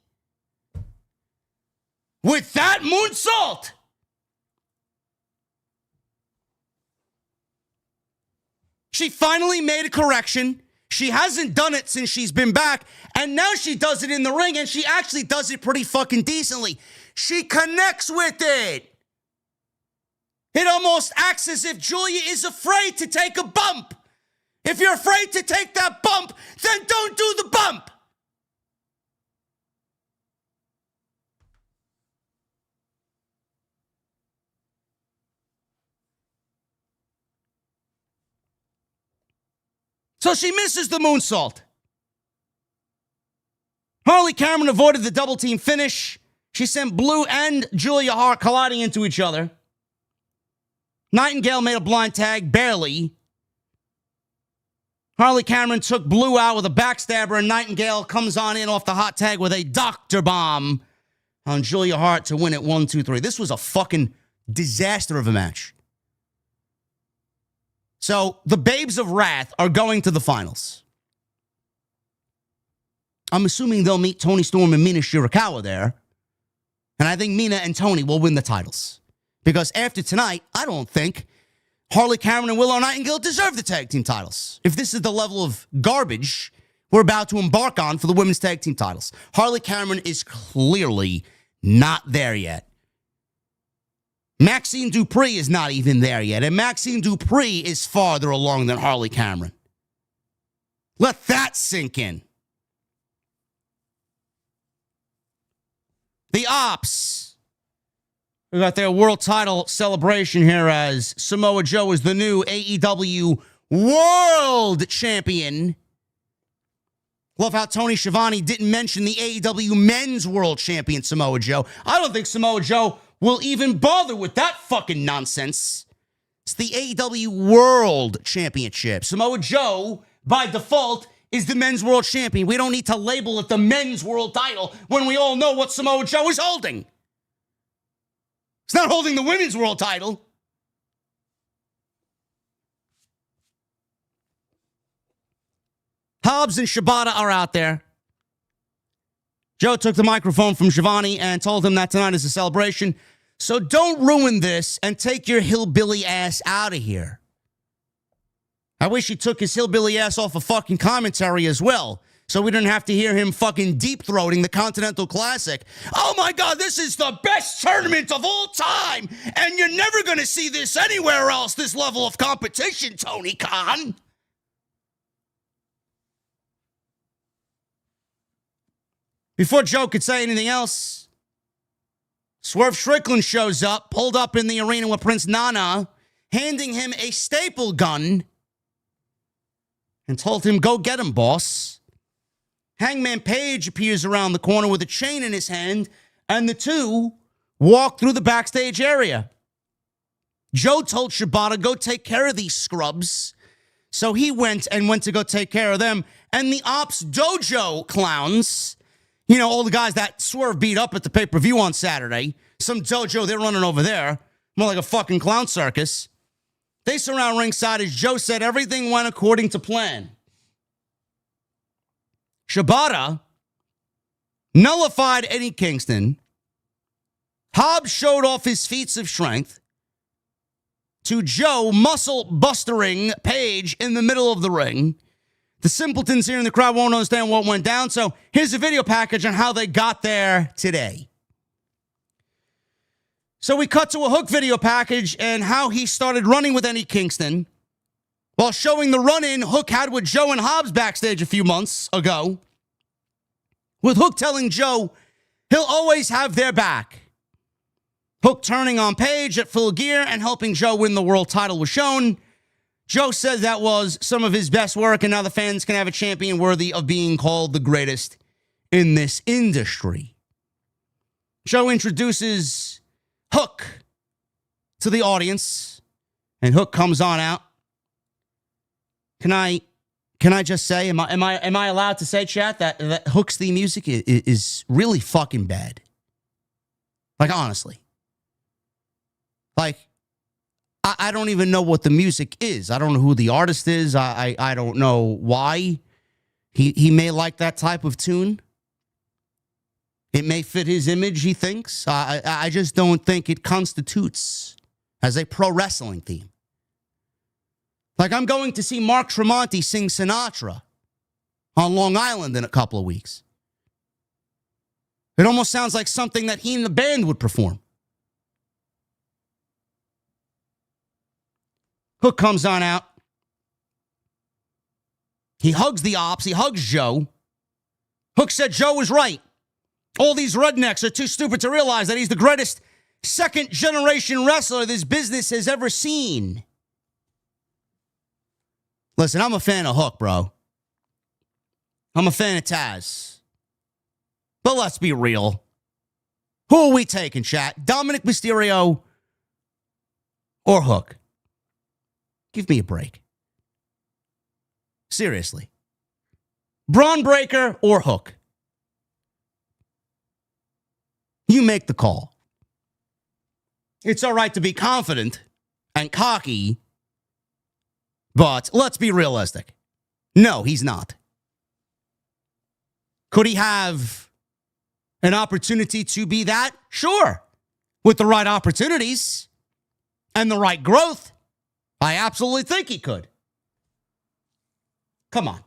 A: With that moonsault? She finally made a correction. She hasn't done it since she's been back, and now she does it in the ring, and she actually does it pretty fucking decently. She connects with it. It almost acts as if Julia is afraid to take a bump. If you're afraid to take that bump, then don't do the bump. So she misses the moonsault. Harley Cameron avoided the double team finish. She sent Blue and Julia Hart colliding into each other. Nightingale made a blind tag, barely. Harley Cameron took Blue out with a backstabber, and Nightingale comes on in off the hot tag with a Dr. Bomb on Julia Hart to win it 1-2-3. This was a fucking disaster of a match. So the Babes of Wrath are going to the finals. I'm assuming they'll meet Toni Storm and Mina Shirakawa there. And I think Mina and Toni will win the titles. Because after tonight, I don't think Harley Cameron and Willow Nightingale deserve the tag team titles. If this is the level of garbage we're about to embark on for the women's tag team titles. Harley Cameron is clearly not there yet. Maxine Dupree is not even there yet. And Maxine Dupree is farther along than Harley Cameron. Let that sink in. The Ops. We got their world title celebration here as Samoa Joe is the new AEW World Champion. Love how Tony Schiavone didn't mention the AEW Men's World Champion, Samoa Joe. I don't think Samoa Joe will even bother with that fucking nonsense. It's the AEW World Championship. Samoa Joe, by default, is the Men's World Champion. We don't need to label it the Men's World title when we all know what Samoa Joe is holding. He's not holding the Women's World title. Hobbs and Shibata are out there. Joe took the microphone from Schiavone and told him that tonight is a celebration. So don't ruin this and take your hillbilly ass out of here. I wish he took his hillbilly ass off of fucking commentary as well, so we didn't have to hear him fucking deep-throating the Continental Classic. Oh my God, this is the best tournament of all time, and you're never going to see this anywhere else, this level of competition, Tony Khan. Before Joe could say anything else, Swerve Strickland shows up, pulled up in the arena with Prince Nana, handing him a staple gun, and told him, go get him, boss. Hangman Page appears around the corner with a chain in his hand, and the two walk through the backstage area. Joe told Shibata, go take care of these scrubs. So he went to go take care of them. And the Ops Dojo clowns, you know, all the guys that Swerve beat up at the pay-per-view on Saturday, some dojo they're running over there, more like a fucking clown circus. They surround ringside as Joe said everything went according to plan. Shibata nullified Eddie Kingston. Hobbs showed off his feats of strength to Joe muscle-bustering Page in the middle of the ring. The simpletons here in the crowd won't understand what went down, so here's a video package on how they got there today. So we cut to a Hook video package and how he started running with Eddie Kingston. while showing the run-in Hook had with Joe and Hobbs backstage a few months ago, with Hook telling Joe he'll always have their back. Hook turning on Page at Full Gear and helping Joe win the world title was shown. Joe said that was some of his best work, and now the fans can have a champion worthy of being called the greatest in this industry. Joe introduces Hook to the audience, and Hook comes on out. Can I just say, am I allowed to say, chat, that Hook's theme music is really fucking bad? Like, honestly. Like, I don't even know what the music is. I don't know who the artist is. I don't know why he may like that type of tune. It may fit his image, he thinks. I just don't think it constitutes as a pro wrestling theme. Like, I'm going to see Mark Tremonti sing Sinatra on Long Island in a couple of weeks. It almost sounds like something that he and the band would perform. Hook comes on out. He hugs the Ops. He hugs Joe. Hook said Joe was right. All these rednecks are too stupid to realize that he's the greatest second-generation wrestler this business has ever seen. Listen, I'm a fan of Hook, bro. I'm a fan of Taz. But let's be real. Who are we taking, chat? Dominic Mysterio or Hook? Give me a break. Seriously. Braun Breaker or Hook? You make the call. It's all right to be confident and cocky, but let's be realistic. No, he's not. Could he have an opportunity to be that? Sure. With the right opportunities and the right growth, I absolutely think he could. Come on.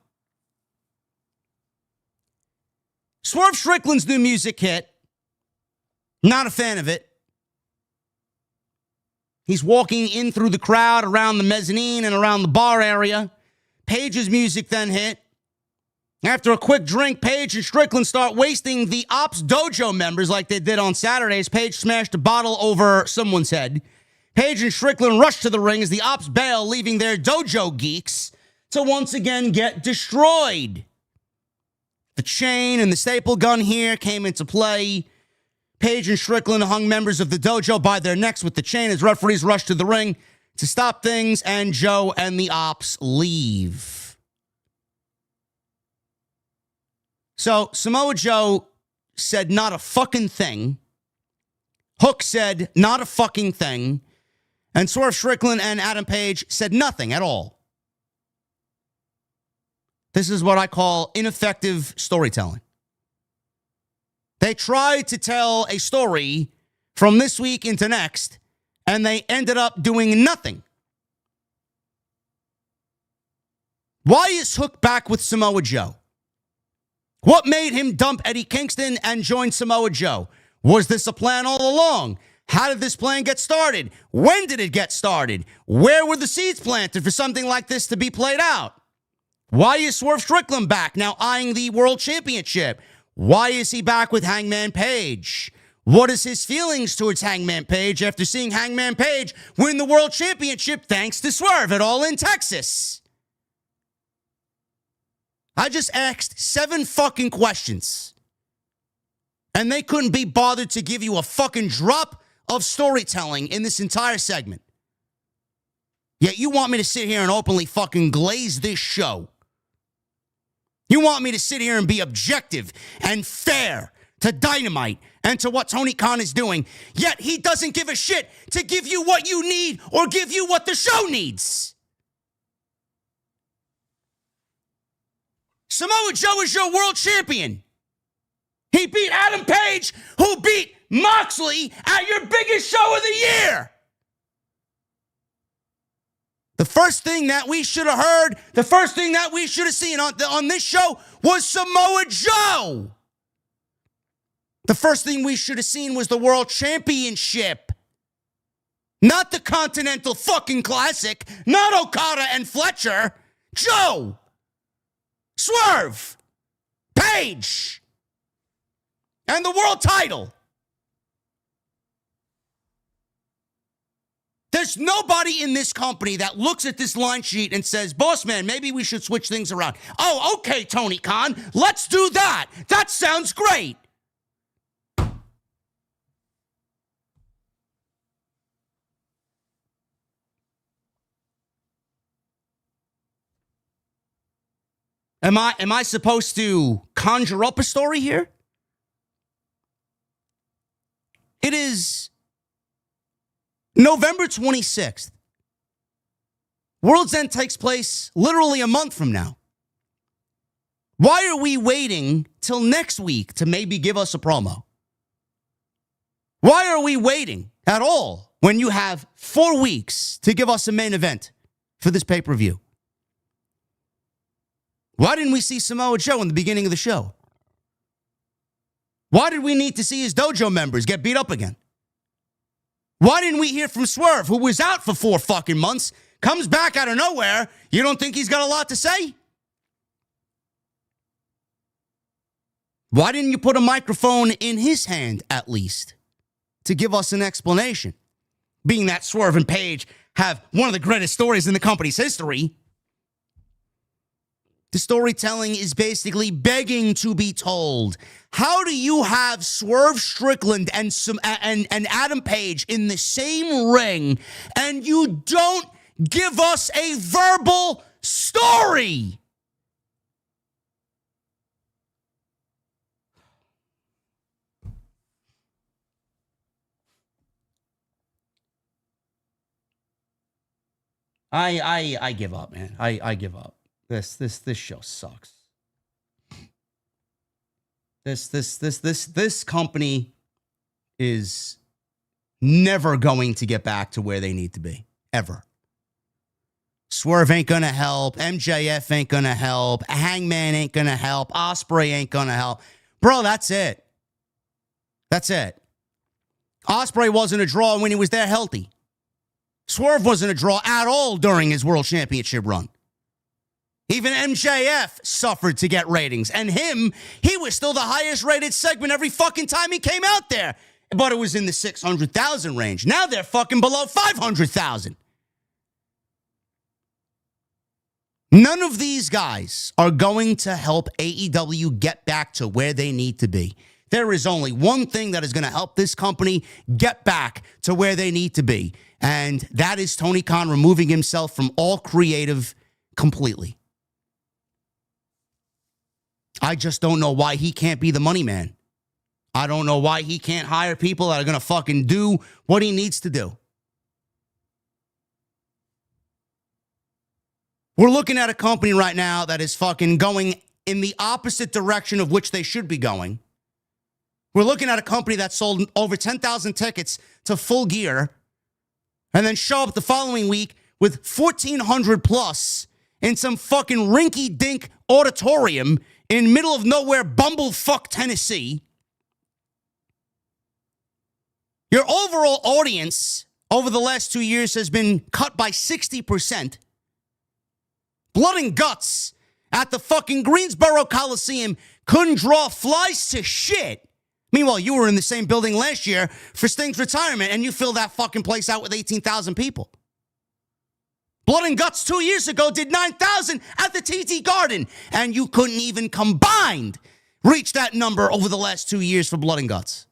A: Swerve Strickland's new music hit. Not a fan of it. He's walking in through the crowd around the mezzanine and around the bar area. Page's music then hit. After a quick drink, Page and Strickland start wasting the Ops Dojo members like they did on Saturdays. Page smashed a bottle over someone's head. Page and Strickland rush to the ring as the Ops bail, leaving their dojo geeks to once again get destroyed. The chain and the staple gun here came into play. Page and Strickland hung members of the dojo by their necks with the chain as referees rushed to the ring to stop things, and Joe and the Ops leave. So Samoa Joe said not a fucking thing. Hook said not a fucking thing. And Swerve Strickland and Adam Page said nothing at all. This is what I call ineffective storytelling. They tried to tell a story from this week into next, and they ended up doing nothing. Why is Hook back with Samoa Joe? What made him dump Eddie Kingston and join Samoa Joe? Was this a plan all along? How did this plan get started? When did it get started? Where were the seeds planted for something like this to be played out? Why is Swerve Strickland back, now eyeing the World Championship? Why is he back with Hangman Page? What is his feelings towards Hangman Page after seeing Hangman Page win the World Championship thanks to Swerve at All in Texas? I just asked 7 fucking questions, and they couldn't be bothered to give you a fucking drop of storytelling in this entire segment. Yet you want me to sit here and openly fucking glaze this show. You want me to sit here and be objective and fair to Dynamite and to what Tony Khan is doing, yet he doesn't give a shit to give you what you need or give you what the show needs. Samoa Joe is your world champion. He beat Adam Page, who beat Moxley at your biggest show of the year. The first thing that we should have heard, the first thing that we should have seen on this show was Samoa Joe. The first thing we should have seen was the World Championship. Not the Continental fucking Classic. Not Okada and Fletcher. Joe. Swerve. Page. And the world title. There's nobody in this company that looks at this line sheet and says, boss man, maybe we should switch things around. Oh, okay, Tony Khan, let's do that. That sounds great. Am I supposed to conjure up a story here? It is November 26th. World's End takes place literally a month from now. Why are we waiting till next week to maybe give us a promo? Why are we waiting at all when you have 4 weeks to give us a main event for this pay-per-view? Why didn't we see Samoa Joe in the beginning of the show? Why did we need to see his dojo members get beat up again? Why didn't we hear from Swerve, who was out for 4 fucking months, comes back out of nowhere? You don't think he's got a lot to say? Why didn't you put a microphone in his hand, at least, to give us an explanation? Being that Swerve and Page have one of the greatest stories in the company's history, the storytelling is basically begging to be told. How do you have Swerve Strickland and Adam Page in the same ring and you don't give us a verbal story? I give up, man. I give up. This show sucks. This company is never going to get back to where they need to be. Ever. Swerve ain't gonna help. MJF ain't gonna help. Hangman ain't gonna help. Ospreay ain't gonna help. Bro, that's it. That's it. Ospreay wasn't a draw when he was there healthy. Swerve wasn't a draw at all during his World Championship run. Even MJF suffered to get ratings. And he was still the highest rated segment every fucking time he came out there. But it was in the 600,000 range. Now they're fucking below 500,000. None of these guys are going to help AEW get back to where they need to be. There is only one thing that is going to help this company get back to where they need to be. And that is Tony Khan removing himself from all creative completely. I just don't know why he can't be the money man. I don't know why he can't hire people that are going to fucking do what he needs to do. We're looking at a company right now that is fucking going in the opposite direction of which they should be going. We're looking at a company that sold over 10,000 tickets to Full Gear and then show up the following week with 1,400 plus in some fucking rinky-dink auditorium in middle of nowhere, bumblefuck Tennessee. Your overall audience over the last 2 years has been cut by 60%. Blood and guts at the fucking Greensboro Coliseum couldn't draw flies to shit. Meanwhile, you were in the same building last year for Sting's retirement and you filled that fucking place out with 18,000 people. Blood and Guts 2 years ago did 9,000 at the TD Garden, and you couldn't even combined reach that number over the last 2 years for Blood and Guts.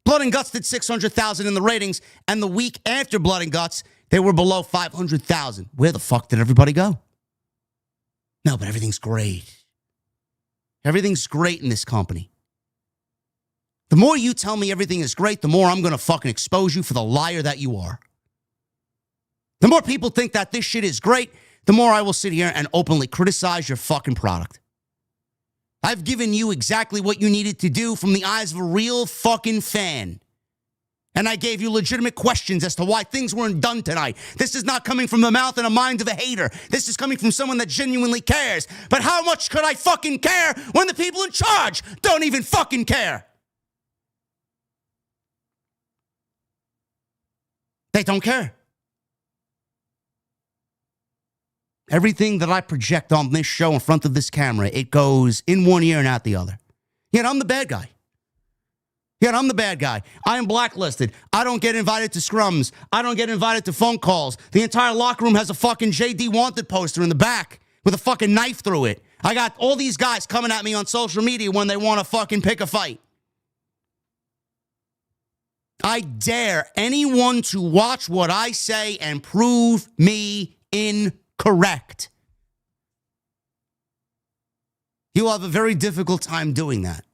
A: Blood and Guts did 600,000 in the ratings, and the week after Blood and Guts, they were below 500,000. Where the fuck did everybody go? No, but everything's great. Everything's great in this company. The more you tell me everything is great, the more I'm going to fucking expose you for the liar that you are. The more people think that this shit is great, the more I will sit here and openly criticize your fucking product. I've given you exactly what you needed to do from the eyes of a real fucking fan. And I gave you legitimate questions as to why things weren't done tonight. This is not coming from the mouth and the mind of a hater. This is coming from someone that genuinely cares. But how much could I fucking care when the people in charge don't even fucking care? They don't care. Everything that I project on this show in front of this camera, it goes in one ear and out the other. Yet I'm the bad guy. I am blacklisted. I don't get invited to scrums. I don't get invited to phone calls. The entire locker room has a fucking JD Wanted poster in the back with a fucking knife through it. I got all these guys coming at me on social media when they want to fucking pick a fight. I dare anyone to watch what I say and prove me incorrect. You will have a very difficult time doing that.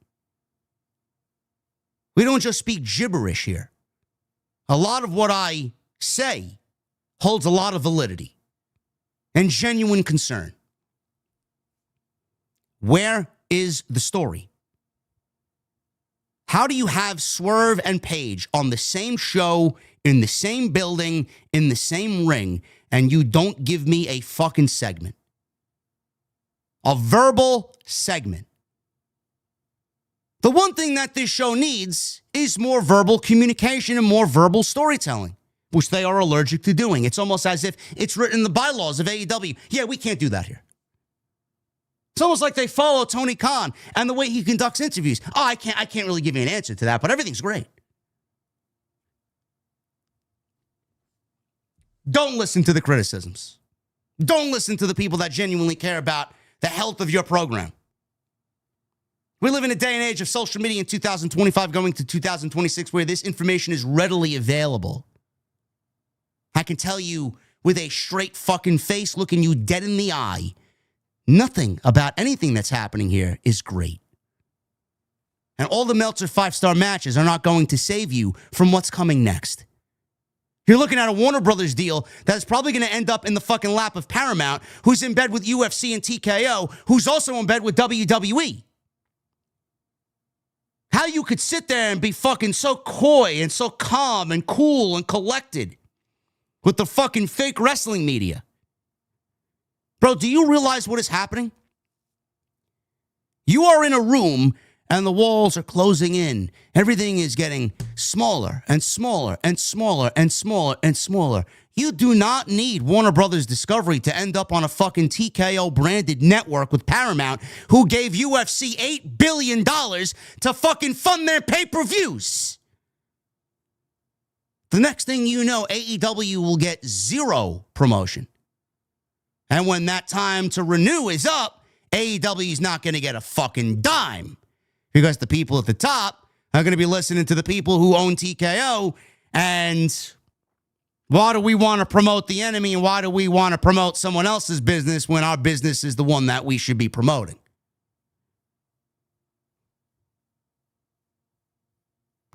A: We don't just speak gibberish here. A lot of what I say holds a lot of validity and genuine concern. Where is the story? How do you have Swerve and Paige on the same show, in the same building, in the same ring, and you don't give me a fucking segment? A verbal segment. The one thing that this show needs is more verbal communication and more verbal storytelling, which they are allergic to doing. It's almost as if it's written in the bylaws of AEW. Yeah, we can't do that here. It's almost like they follow Tony Khan and the way he conducts interviews. Oh, I can't really give you an answer to that, but everything's great. Don't listen to the criticisms. Don't listen to the people that genuinely care about the health of your program. We live in a day and age of social media in 2025 going to 2026 where this information is readily available. I can tell you with a straight fucking face looking you dead in the eye, nothing about anything that's happening here is great. And all the Meltzer 5-star matches are not going to save you from what's coming next. You're looking at a Warner Brothers deal that's probably going to end up in the fucking lap of Paramount, who's in bed with UFC and TKO, who's also in bed with WWE. How you could sit there and be fucking so coy and so calm and cool and collected with the fucking fake wrestling media. Bro, do you realize what is happening? You are in a room and the walls are closing in. Everything is getting smaller and smaller and smaller and smaller and smaller. You do not need Warner Brothers Discovery to end up on a fucking TKO branded network with Paramount, who gave UFC $8 billion to fucking fund their pay-per-views. The next thing you know, AEW will get zero promotion. And when that time to renew is up, AEW is not going to get a fucking dime, because the people at the top are going to be listening to the people who own TKO. And why do we want to promote the enemy, and why do we want to promote someone else's business when our business is the one that we should be promoting?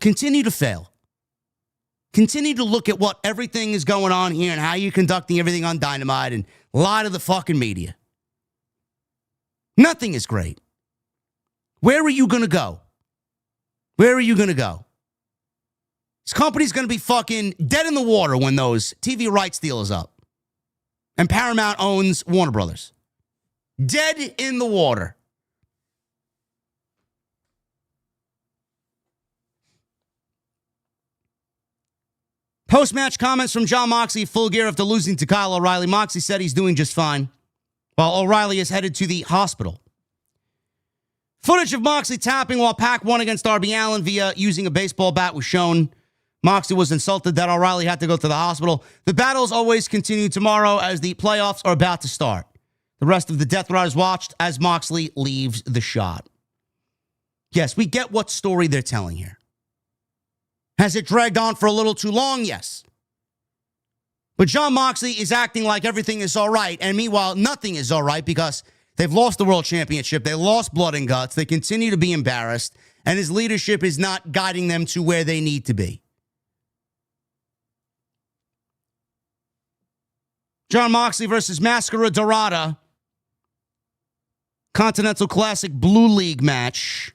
A: Continue to fail. Continue to look at what everything is going on here and how you're conducting everything on Dynamite and lie to the fucking media. Nothing is great. Where are you going to go? Where are you going to go? This company's going to be fucking dead in the water when those TV rights deal is up. And Paramount owns Warner Brothers. Dead in the water. Post-match comments from Jon Moxley, Full Gear, after losing to Kyle O'Reilly. Moxley said he's doing just fine, while O'Reilly is headed to the hospital. Footage of Moxley tapping while Pac won against Darby Allin via using a baseball bat was shown. Moxley was insulted that O'Reilly had to go to the hospital. The battles always continue tomorrow as the playoffs are about to start. The rest of the Death Riders watched as Moxley leaves the shot. Yes, we get what story they're telling here. Has it dragged on for a little too long? Yes. But Jon Moxley is acting like everything is all right, and meanwhile, nothing is all right because they've lost the World Championship. They lost blood and guts. They continue to be embarrassed, and his leadership is not guiding them to where they need to be. Jon Moxley versus Máscara Dorada. Continental Classic Blue League match.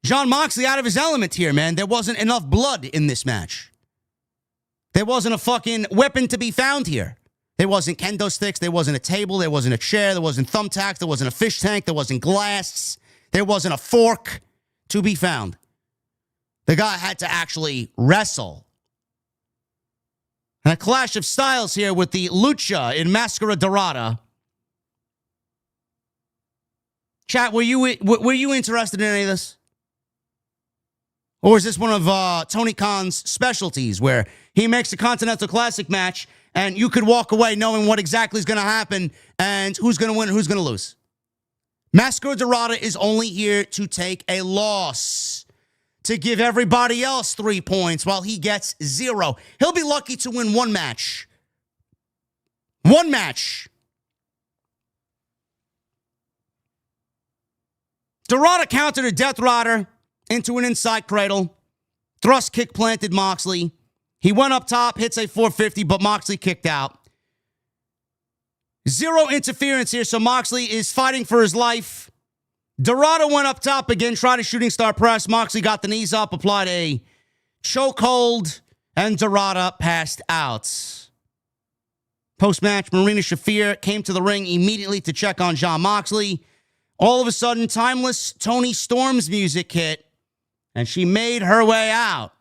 A: Jon Moxley out of his element here, man. There wasn't enough blood in this match. There wasn't a fucking weapon to be found here. There wasn't kendo sticks. There wasn't a table. There wasn't a chair. There wasn't thumbtacks. There wasn't a fish tank. There wasn't glass. There wasn't a fork to be found. The guy had to actually wrestle. And a clash of styles here with the Lucha in Máscara Dorada. Chat, were you interested in any of this? Or is this one of Tony Khan's specialties where he makes a Continental Classic match and you could walk away knowing what exactly is going to happen and who's going to win and who's going to lose? Máscara Dorada is only here to take a loss, to give everybody else 3 points while he gets 0. He'll be lucky to win one match. One match. Dorada countered a Death Rider into an inside cradle. Thrust kick planted Moxley. He went up top, hits a 450, but Moxley kicked out. Zero interference here, so Moxley is fighting for his life. Dorada went up top again, tried a shooting star press. Moxley got the knees up, applied a chokehold, and Dorada passed out. Post-match, Marina Shafir came to the ring immediately to check on Jon Moxley. All of a sudden, timeless Tony Storm's music hit, and she made her way out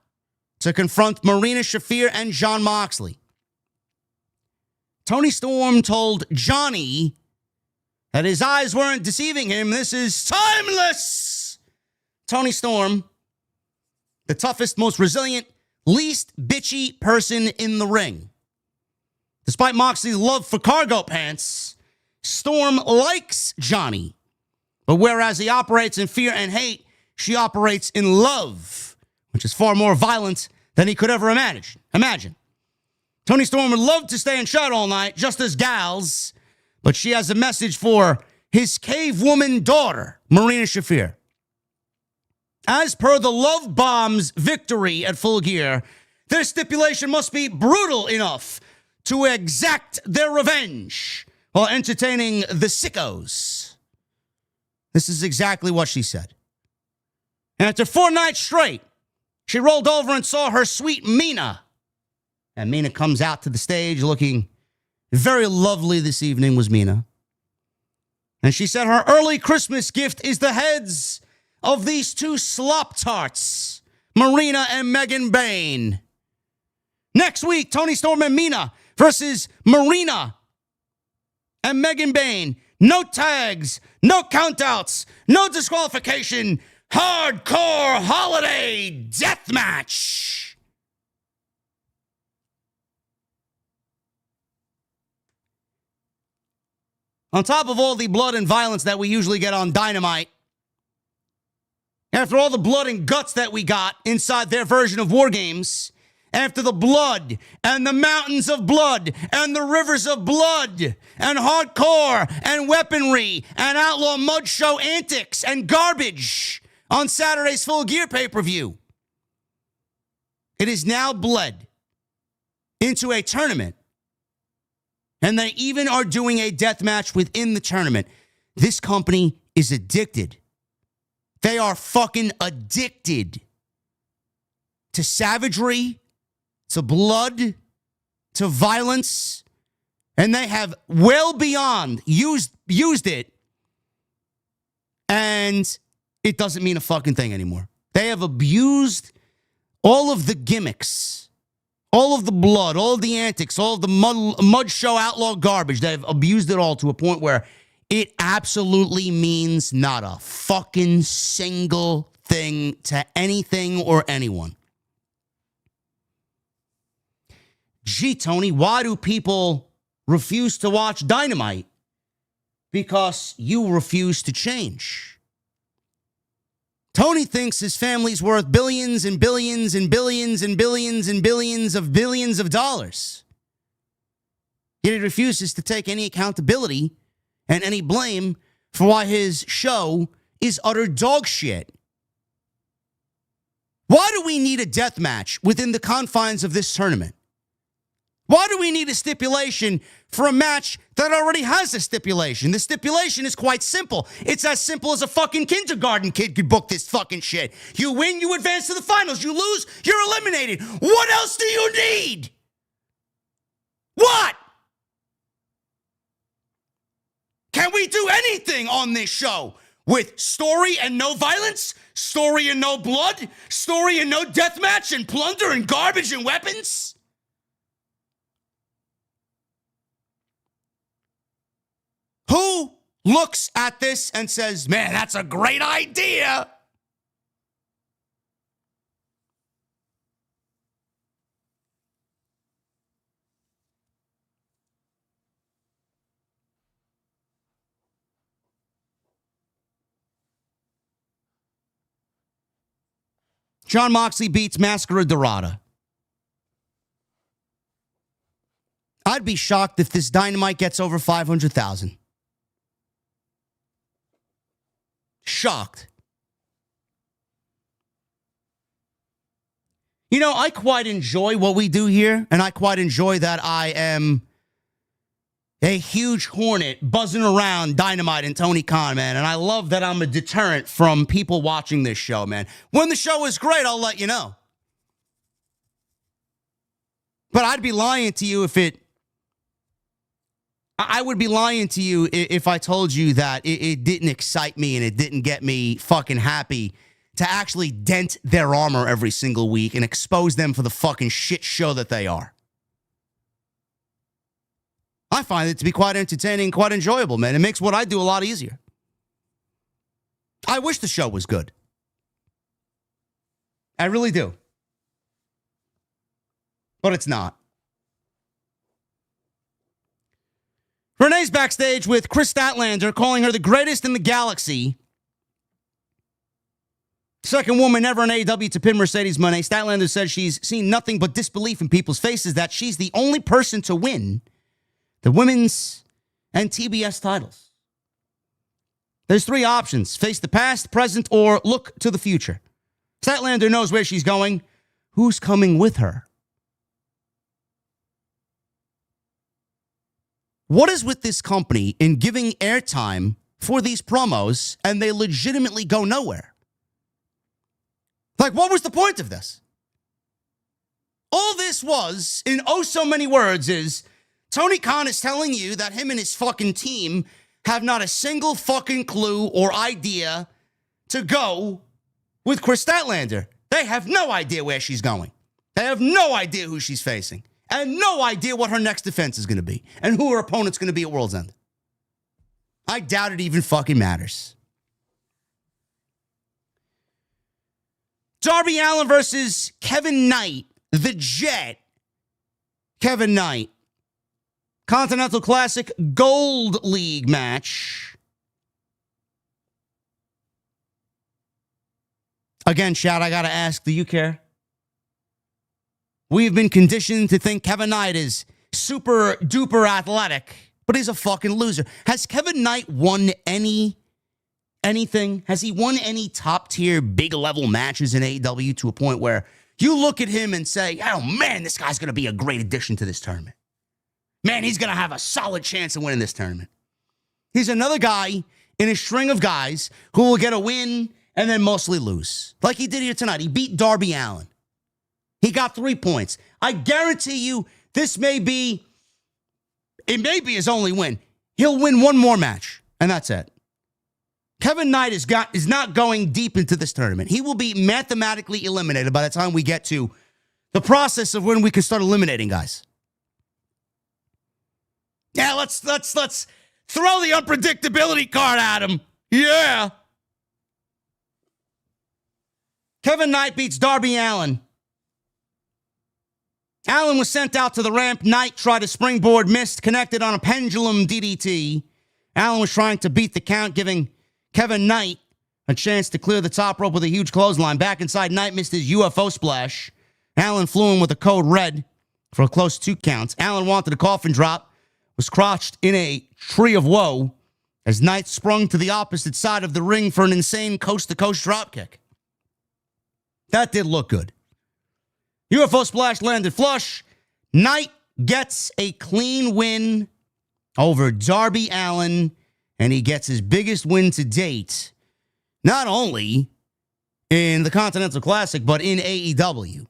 A: to confront Marina Shafir and Jon Moxley. Tony Storm told Johnny that his eyes weren't deceiving him. This is timeless. Tony Storm, the toughest, most resilient, least bitchy person in the ring. Despite Moxley's love for cargo pants, Storm likes Johnny. But whereas he operates in fear and hate, she operates in love, which is far more violent than he could ever imagine. Tony Storm would love to stay and shout all night, just as gals, but she has a message for his cave woman daughter, Marina Shafir. As per the Love Bomb's victory at Full Gear, their stipulation must be brutal enough to exact their revenge while entertaining the sickos. This is exactly what she said. And after 4 nights straight, she rolled over and saw her sweet Mina. And Mina comes out to the stage looking very lovely this evening was Mina. And she said her early Christmas gift is the heads of these 2 slop tarts, Marina and Megan Bain. Next week, Tony Storm and Mina versus Marina and Megan Bain. No tags, no countouts, no disqualification. Hardcore holiday death match. On top of all the blood and violence that we usually get on Dynamite, after all the blood and guts that we got inside their version of War Games, after the blood and the mountains of blood and the rivers of blood and hardcore and weaponry and outlaw mud show antics and garbage on Saturday's Full Gear pay-per-view, it is now bled into a tournament. And they even are doing a death match within the tournament. This company is addicted. They are fucking addicted to savagery, to blood, to violence. And they have well beyond used it. And it doesn't mean a fucking thing anymore. They have abused all of the gimmicks, all of the blood, all of the antics, all of the mud show outlaw garbage. They've abused it all to a point where it absolutely means not a fucking single thing to anything or anyone. Gee, Tony, why do people refuse to watch Dynamite? Because you refuse to change. Tony thinks his family's worth billions and billions and billions and billions and billions of dollars. Yet he refuses to take any accountability and any blame for why his show is utter dog shit. Why do we need a death match within the confines of this tournament? Why do we need a stipulation for a match that already has a stipulation? The stipulation is quite simple. It's as simple as a fucking kindergarten kid could book this fucking shit. You win, you advance to the finals. You lose, you're eliminated. What else do you need? What? Can we do anything on this show with story and no violence, story and no blood, story and no deathmatch and plunder and garbage and weapons? Who looks at this and says, man, that's a great idea? Jon Moxley beats Máscara Dorada. I'd be shocked if this Dynamite gets over 500,000. Shocked. You know, I quite enjoy what we do here, and I quite enjoy that I am a huge hornet buzzing around Dynamite and Tony Khan, man. And I love that I'm a deterrent from people watching this show, man. When the show is great, I'll let you know. But I'd be lying to you I would be lying to you if I told you that it didn't excite me and it didn't get me fucking happy to actually dent their armor every single week and expose them for the fucking shit show that they are. I find it to be quite entertaining, quite enjoyable, man. It makes what I do a lot easier. I wish the show was good. I really do. But it's not. Renee's backstage with Chris Statlander, calling her the greatest in the galaxy. Second woman ever in AEW to pin Mercedes Moné. Statlander says she's seen nothing but disbelief in people's faces that she's the only person to win the women's and TBS titles. There's three options: face the past, present, or look to the future. Statlander knows where she's going. Who's coming with her? What is with this company in giving airtime for these promos and they legitimately go nowhere? Like, what was the point of this? All this was, in oh so many words, is Tony Khan is telling you that him and his fucking team have not a single fucking clue or idea to go with Chris Statlander. They have no idea where she's going. They have no idea who she's facing. And no idea what her next defense is going to be. And who her opponent's going to be at World's End. I doubt it even fucking matters. Darby Allin versus Kevin Knight. The Jet. Kevin Knight. Continental Classic Gold League match. Again, Chad, I got to ask, do you care? We've been conditioned to think Kevin Knight is super duper athletic, but he's a fucking loser. Has Kevin Knight won anything? Has he won any top tier big level matches in AEW to a point where you look at him and say, oh man, this guy's going to be a great addition to this tournament. Man, he's going to have a solid chance of winning this tournament. He's another guy in a string of guys who will get a win and then mostly lose. Like he did here tonight. He beat Darby Allin. He got 3 points. I guarantee you it may be his only win. He'll win one more match, and that's it. Kevin Knight is not going deep into this tournament. He will be mathematically eliminated by the time we get to the process of when we can start eliminating guys. Yeah, let's throw the unpredictability card at him. Yeah. Kevin Knight beats Darby Allin. Allin was sent out to the ramp. Knight tried a springboard, missed, connected on a pendulum DDT. Allin was trying to beat the count, giving Kevin Knight a chance to clear the top rope with a huge clothesline. Back inside, Knight missed his UFO splash. Allin flew in with a code red for a close 2 counts. Allin wanted a coffin drop, was crotched in a tree of woe as Knight sprung to the opposite side of the ring for an insane coast-to-coast dropkick. That did look good. UFO splash landed flush. Knight gets a clean win over Darby Allin, and he gets his biggest win to date, not only in the Continental Classic, but in AEW.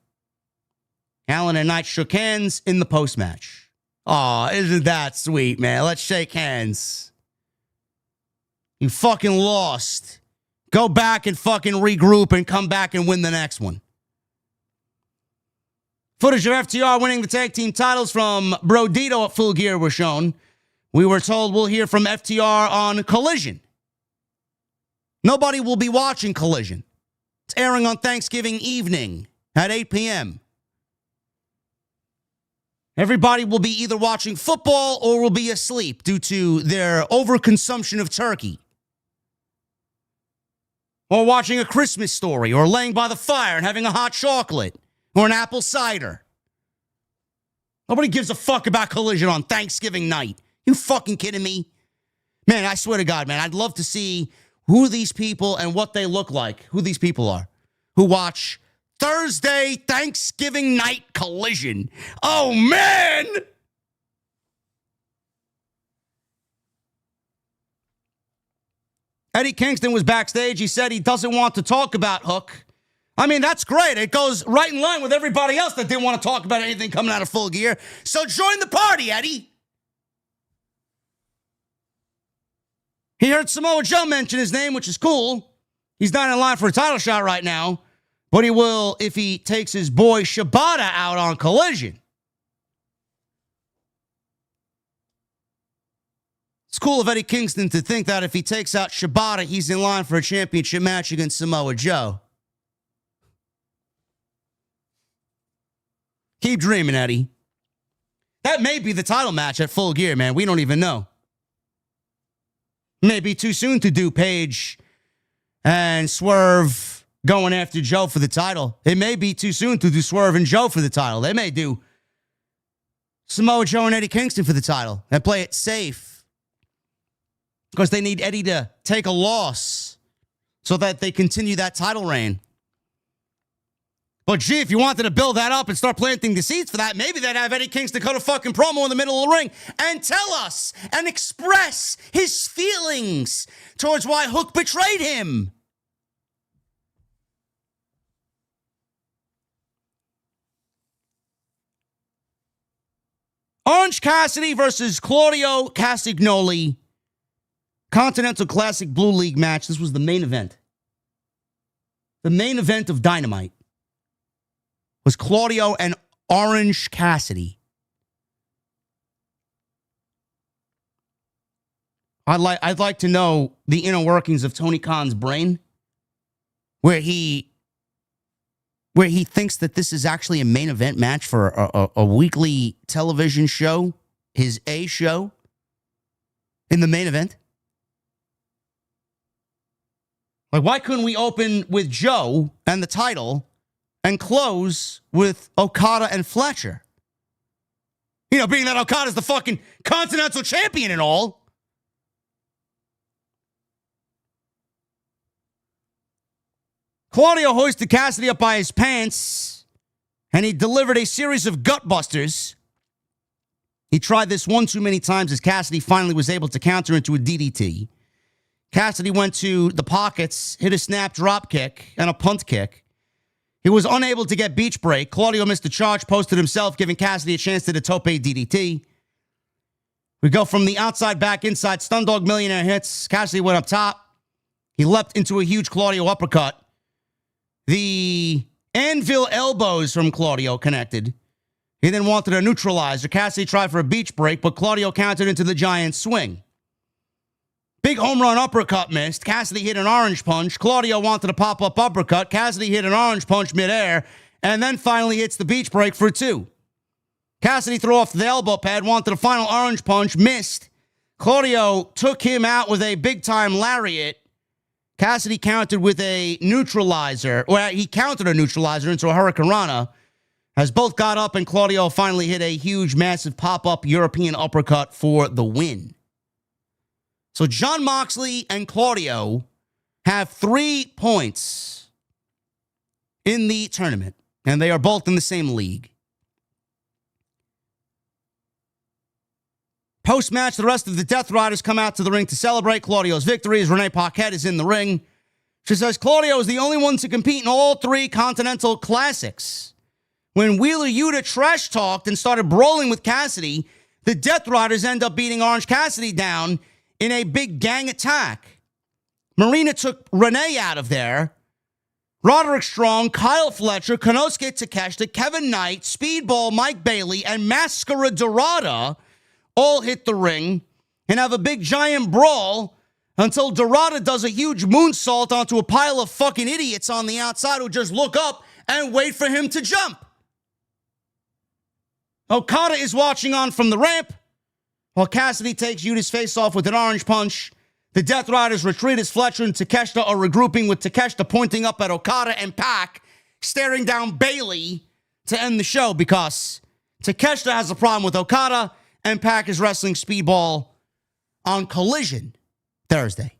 A: Allin and Knight shook hands in the post-match. Aw, isn't that sweet, man? Let's shake hands. You fucking lost. Go back and fucking regroup and come back and win the next one. Footage of FTR winning the tag team titles from Brodito at Full Gear was shown. We were told we'll hear from FTR on Collision. Nobody will be watching Collision. It's airing on Thanksgiving evening at 8 p.m. Everybody will be either watching football or will be asleep due to their overconsumption of turkey. Or watching A Christmas Story, or laying by the fire and having a hot chocolate, or an apple cider. Nobody gives a fuck about Collision on Thanksgiving night. You fucking kidding me? Man, I swear to God, man, I'd love to see who these people and what they look like, who these people are, who watch Thursday Thanksgiving night Collision. Oh, man! Eddie Kingston was backstage. He said he doesn't want to talk about Hook. I mean, that's great. It goes right in line with everybody else that didn't want to talk about anything coming out of Full Gear. So join the party, Eddie. He heard Samoa Joe mention his name, which is cool. He's not in line for a title shot right now, but he will if he takes his boy Shibata out on Collision. It's cool of Eddie Kingston to think that if he takes out Shibata, he's in line for a championship match against Samoa Joe. Keep dreaming, Eddie. That may be the title match at Full Gear, man. We don't even know. Maybe too soon to do Paige and Swerve going after Joe for the title. It may be too soon to do Swerve and Joe for the title. They may do Samoa Joe and Eddie Kingston for the title and play it safe because they need Eddie to take a loss so that they continue that title reign. But gee, if you wanted to build that up and start planting the seeds for that, maybe they'd have Eddie Kingston cut a fucking promo in the middle of the ring and tell us and express his feelings towards why Hook betrayed him. Orange Cassidy versus Claudio Castagnoli. Continental Classic Blue League match. This was the main event. The main event of Dynamite was Claudio and Orange Cassidy. I'd like to know the inner workings of Tony Khan's brain, where he thinks that this is actually a main event match for a weekly television show, his A show, in the main event. Like, why couldn't we open with Joe and the title and close with Okada and Fletcher? You know, being that Okada's the fucking Continental Champion and all. Claudio hoisted Cassidy up by his pants, and he delivered a series of gutbusters. He tried this one too many times as Cassidy finally was able to counter into a DDT. Cassidy went to the pockets, hit a snap drop kick and a punt kick. He was unable to get beach break. Claudio missed the charge, posted himself, giving Cassidy a chance to the tope DDT. We go from the outside back inside. Stun Dog Millionaire hits. Cassidy went up top. He leapt into a huge Claudio uppercut. The anvil elbows from Claudio connected. He then wanted a neutralizer. Cassidy tried for a beach break, but Claudio countered into the giant swing. Big home run uppercut missed. Cassidy hit an orange punch. Claudio wanted a pop-up uppercut. Cassidy hit an orange punch midair, and then finally hits the beach break for two. Cassidy threw off the elbow pad, wanted a final orange punch, missed. Claudio took him out with a big-time lariat. Cassidy countered with a neutralizer. Well, he countered a neutralizer into a hurricanrana. As both got up, and Claudio finally hit a huge, massive pop-up European uppercut for the win. So Jon Moxley and Claudio have 3 points in the tournament, and they are both in the same league. Post-match, the rest of the Death Riders come out to the ring to celebrate Claudio's victory as Renee Paquette is in the ring. She says Claudio is the only one to compete in all 3 Continental Classics. When Wheeler Yuta trash-talked and started brawling with Cassidy, the Death Riders end up beating Orange Cassidy down in a big gang attack. Marina took Renee out of there. Roderick Strong, Kyle Fletcher, Konosuke Takeshita, Kevin Knight, Speedball, Mike Bailey, and Máscara Dorada all hit the ring and have a big giant brawl until Dorada does a huge moonsault onto a pile of fucking idiots on the outside who just look up and wait for him to jump. Okada is watching on from the ramp while Cassidy takes Yuda's face off with an orange punch. The Death Riders retreat as Fletcher and Takeshita are regrouping, with Takeshita pointing up at Okada and Pac, staring down Bailey to end the show because Takeshita has a problem with Okada and Pac is wrestling Speedball on Collision Thursday.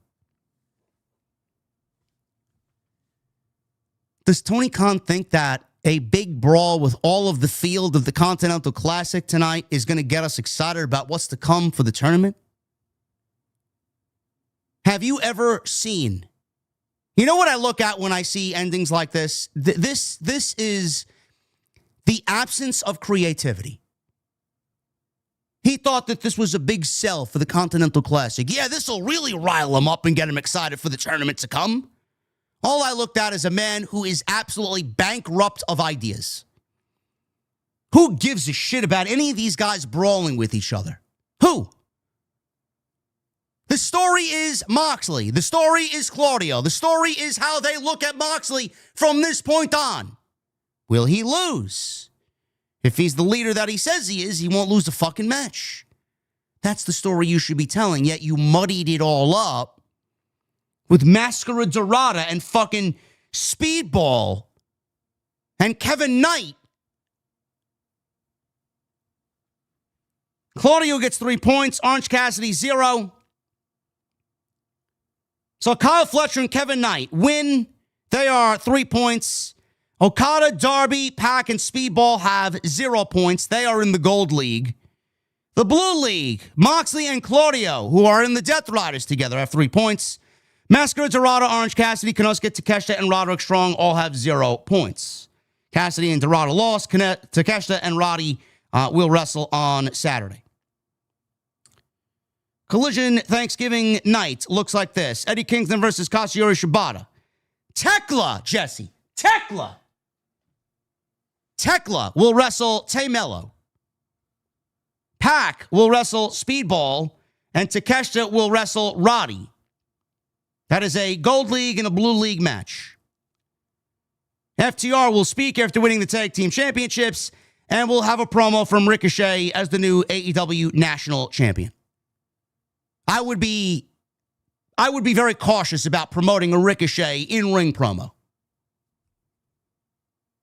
A: Does Tony Khan think that a big brawl with all of the field of the Continental Classic tonight is going to get us excited about what's to come for the tournament? Have you ever seen? You know what I look at when I see endings like this? This is the absence of creativity. He thought that this was a big sell for the Continental Classic. Yeah, this will really rile him up and get him excited for the tournament to come. All I looked at is a man who is absolutely bankrupt of ideas. Who gives a shit about any of these guys brawling with each other? Who? The story is Moxley. The story is Claudio. The story is how they look at Moxley from this point on. Will he lose? If he's the leader that he says he is, he won't lose the fucking match. That's the story you should be telling, yet you muddied it all up with Máscara Dorada and fucking Speedball and Kevin Knight. Claudio gets 3 points. Orange Cassidy, 0. So Kyle Fletcher and Kevin Knight win. They are 3 points. Okada, Darby, Pac, and Speedball have 0 points. They are in the Gold League. The Blue League, Moxley and Claudio, who are in the Death Riders together, have 3 points. Máscara Dorada, Orange Cassidy, Konosuke Takeshita, and Roderick Strong all have 0 points. Cassidy and Dorada lost. Takeshita and Roddy will wrestle on Saturday. Collision Thanksgiving night looks like this. Eddie Kingston versus Kazuchika Shibata. Tekla, Jesse. Tekla. Tekla will wrestle Tay Mello. Pac will wrestle Speedball. And Takeshita will wrestle Roddy. That is a Gold League and a Blue League match. FTR will speak after winning the Tag Team Championships. And we'll have a promo from Ricochet as the new AEW National Champion. I would be very cautious about promoting a Ricochet in-ring promo.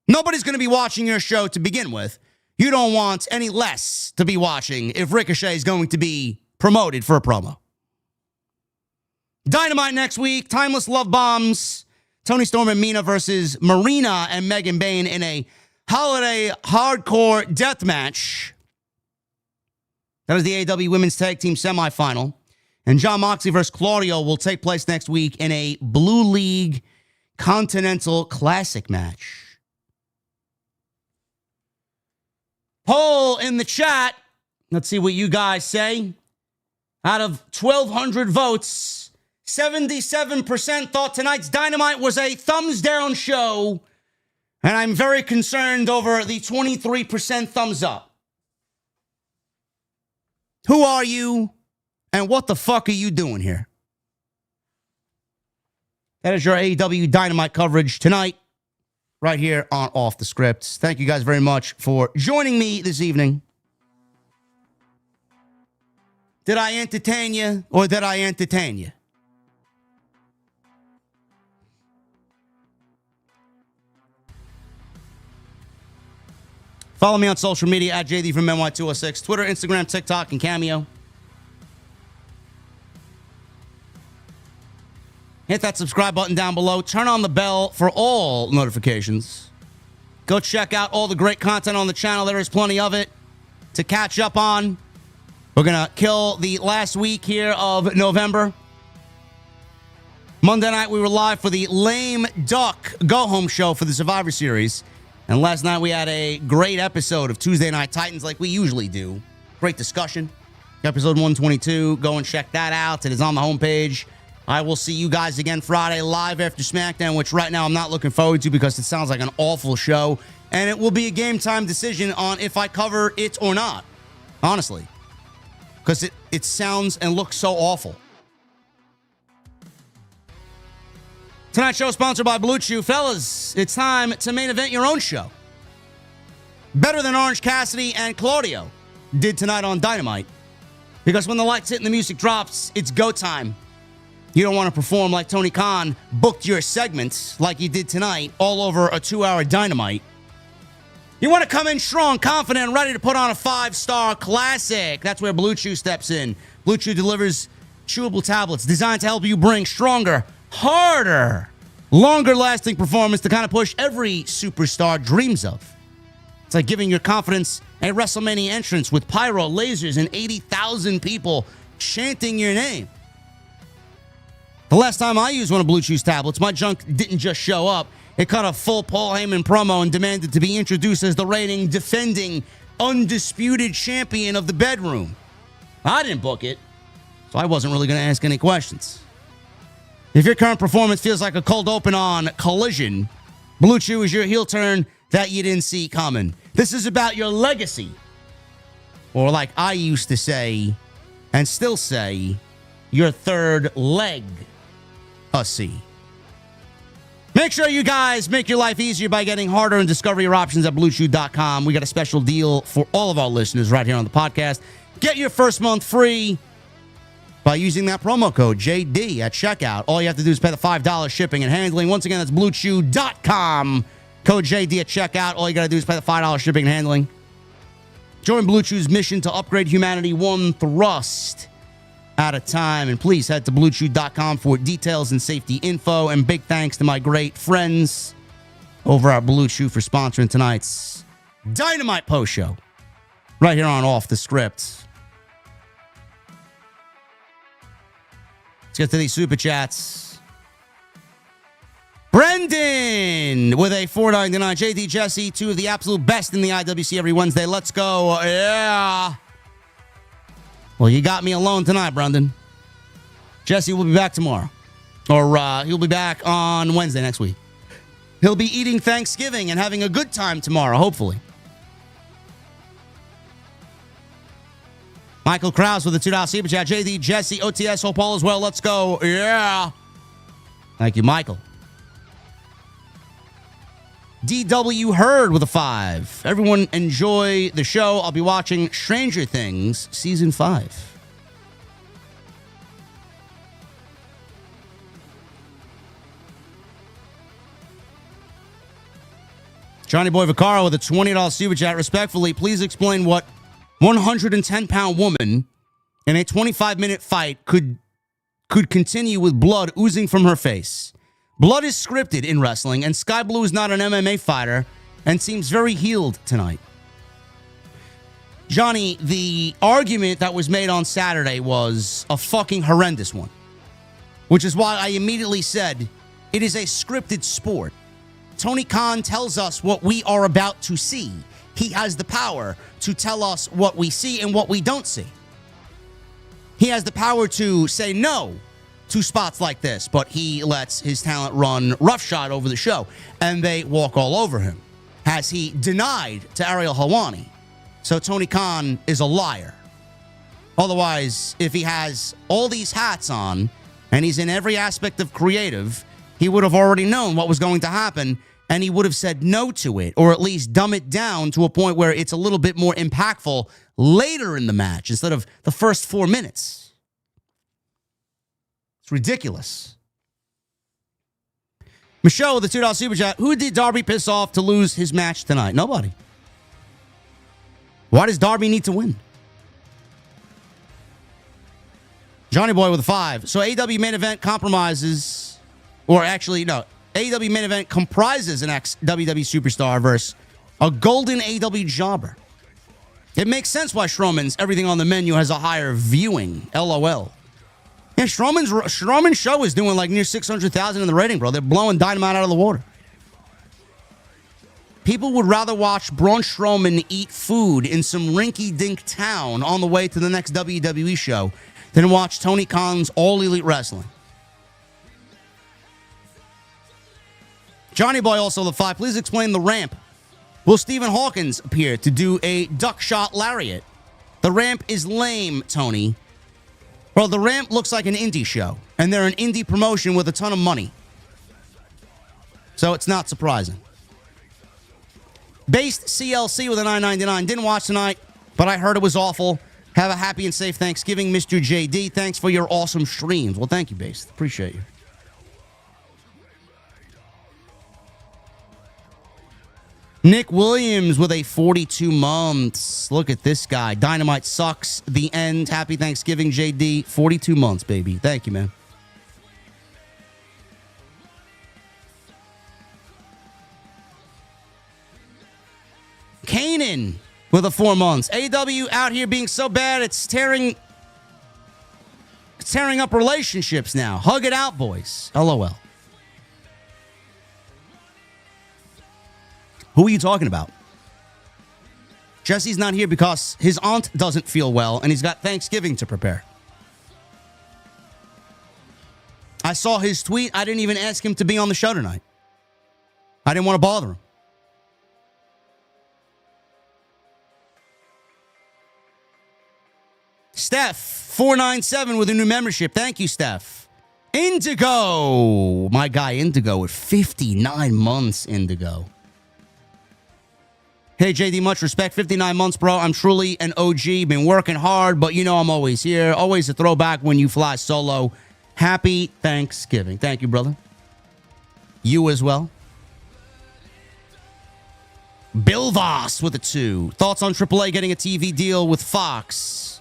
A: Nobody's going to be watching your show to begin with. You don't want any less to be watching if Ricochet is going to be promoted for a promo. Dynamite next week. Timeless Love Bombs. Tony Storm and Mina versus Marina and Megan Bayne in a holiday hardcore death match. That is the AEW Women's Tag Team semifinal. And Jon Moxley versus Claudio will take place next week in a Blue League Continental Classic match. Poll in the chat. Let's see what you guys say. Out of 1,200 votes, 77% thought tonight's Dynamite was a thumbs down show. And I'm very concerned over the 23% thumbs up. Who are you? And what the fuck are you doing here? That is your AEW Dynamite coverage tonight, right here on Off the Script. Thank you guys very much for joining me this evening. Did I entertain you, or did I entertain you? Follow me on social media at JD from NY206, Twitter, Instagram, TikTok, and Cameo. Hit that subscribe button down below. Turn on the bell for all notifications. Go check out all the great content on the channel. There is plenty of it to catch up on. We're going to kill the last week here of November. Monday night, we were live for the Lame Duck Go-Home show for the Survivor Series. And last night, we had a great episode of Tuesday Night Titans like we usually do. Great discussion. Episode 122. Go and check that out. It is on the homepage I will see you guys again Friday live after SmackDown, which right now I'm not looking forward to because it sounds like an awful show. And it will be a game time decision on if I cover it or not, honestly. Because it sounds and looks so awful. Tonight's show sponsored by Blue Chew. Fellas, it's time to main event your own show. Better than Orange Cassidy and Claudio did tonight on Dynamite. Because when the lights hit and the music drops, it's go time. You don't want to perform like Tony Khan booked your segments like you did tonight all over a 2-hour Dynamite. You want to come in strong, confident, and ready to put on a 5-star classic. That's where Blue Chew steps in. Blue Chew delivers chewable tablets designed to help you bring stronger, harder, longer-lasting performance to kind of push every superstar dreams of. It's like giving your confidence a WrestleMania entrance with pyro, lasers, and 80,000 people chanting your name. The last time I used one of Blue Chew's tablets, my junk didn't just show up. It cut a full Paul Heyman promo and demanded to be introduced as the reigning, defending, undisputed champion of the bedroom. I didn't book it, so I wasn't really going to ask any questions. If your current performance feels like a cold open on Collision, Blue Chew is your heel turn that you didn't see coming. This is about your legacy. Or like I used to say, and still say, your third leg. Make sure you guys make your life easier by getting harder and discover your options at BlueChew.com. We got a special deal for all of our listeners right here on the podcast. Get your first month free by using that promo code JD at checkout. All you have to do is pay the $5 shipping and handling. Once again, that's BlueChew.com. Code JD at checkout. All you got to do is pay the $5 shipping and handling. Join Blue Chew's mission to upgrade humanity one thrust at a time. And please head to BlueChew.com for details and safety info. And big thanks to my great friends over at Blue Chew for sponsoring tonight's Dynamite post show right here on Off the Script. Let's get to these super chats. Brendan with a $4.99. JD Jesse, two of the absolute best in the IWC every Wednesday. Let's go. Yeah. Well, you got me alone tonight, Brendan. Jesse will be back tomorrow. Or he'll be back on Wednesday next week. He'll be eating Thanksgiving and having a good time tomorrow, hopefully. Michael Krause with a $2 super chat. JD, Jesse, OTS, hope all is well. Let's go. Yeah. Thank you, Michael. DW Hurd with a 5. Everyone enjoy the show. I'll be watching Stranger Things Season 5. Johnny Boy Vaccaro with a $20 super chat. Respectfully, please explain what 110-pound woman in a 25-minute fight could continue with blood oozing from her face. Blood is scripted in wrestling, and Skye Blue is not an MMA fighter and seems very healed tonight. Johnny, the argument that was made on Saturday was a fucking horrendous one, which is why I immediately said it is a scripted sport. Tony Khan tells us what we are about to see. He has the power to tell us what we see and what we don't see. He has the power to say no to spots like this, but he lets his talent run roughshod over the show, and they walk all over him. Has he denied to Ariel Helwani? So Tony Khan is a liar. Otherwise, if he has all these hats on, and he's in every aspect of creative, he would have already known what was going to happen, and he would have said no to it, or at least dumb it down to a point where it's a little bit more impactful later in the match, instead of the first 4 minutes. Ridiculous. Michelle with the $2 super chat. Who did Darby piss off to lose his match tonight? Nobody. Why does Darby need to win? Johnny Boy with a 5. So AEW main event compromises, or actually, no, AEW main event comprises an ex-WWE superstar versus a golden AEW jobber. It makes sense why Strowman's Everything on the Menu has a higher viewing. LOL. Yeah, Strowman's show is doing like near 600,000 in the rating, bro. They're blowing Dynamite out of the water. People would rather watch Braun Strowman eat food in some rinky-dink town on the way to the next WWE show than watch Tony Khan's All Elite Wrestling. Johnny Boy also the 5. Please explain the ramp. Will Stephen Hawkins appear to do a duck shot lariat? The ramp is lame, Tony. Well, the ramp looks like an indie show, and they're an indie promotion with a ton of money. So it's not surprising. Based CLC with a $9.99. Didn't watch tonight, but I heard it was awful. Have a happy and safe Thanksgiving, Mr. JD. Thanks for your awesome streams. Well, thank you, Based. Appreciate you. Nick Williams with a 42 months. Look at this guy. Dynamite sucks. The end. Happy Thanksgiving, JD. 42 months, baby. Thank you, man. Kanan with a 4 months. AEW out here being so bad, it's tearing up relationships now. Hug it out, boys. LOL. Who are you talking about? Jesse's not here because his aunt doesn't feel well and he's got Thanksgiving to prepare. I saw his tweet. I didn't even ask him to be on the show tonight. I didn't want to bother him. Steph, 497 with a new membership. Thank you, Steph. Indigo. My guy, Indigo, with 59 months, Indigo. Hey, JD, much respect. 59 months, bro. I'm truly an OG. Been working hard, but you know I'm always here. Always a throwback when you fly solo. Happy Thanksgiving. Thank you, brother. You as well. Bill Voss with a 2. Thoughts on AAA getting a TV deal with Fox?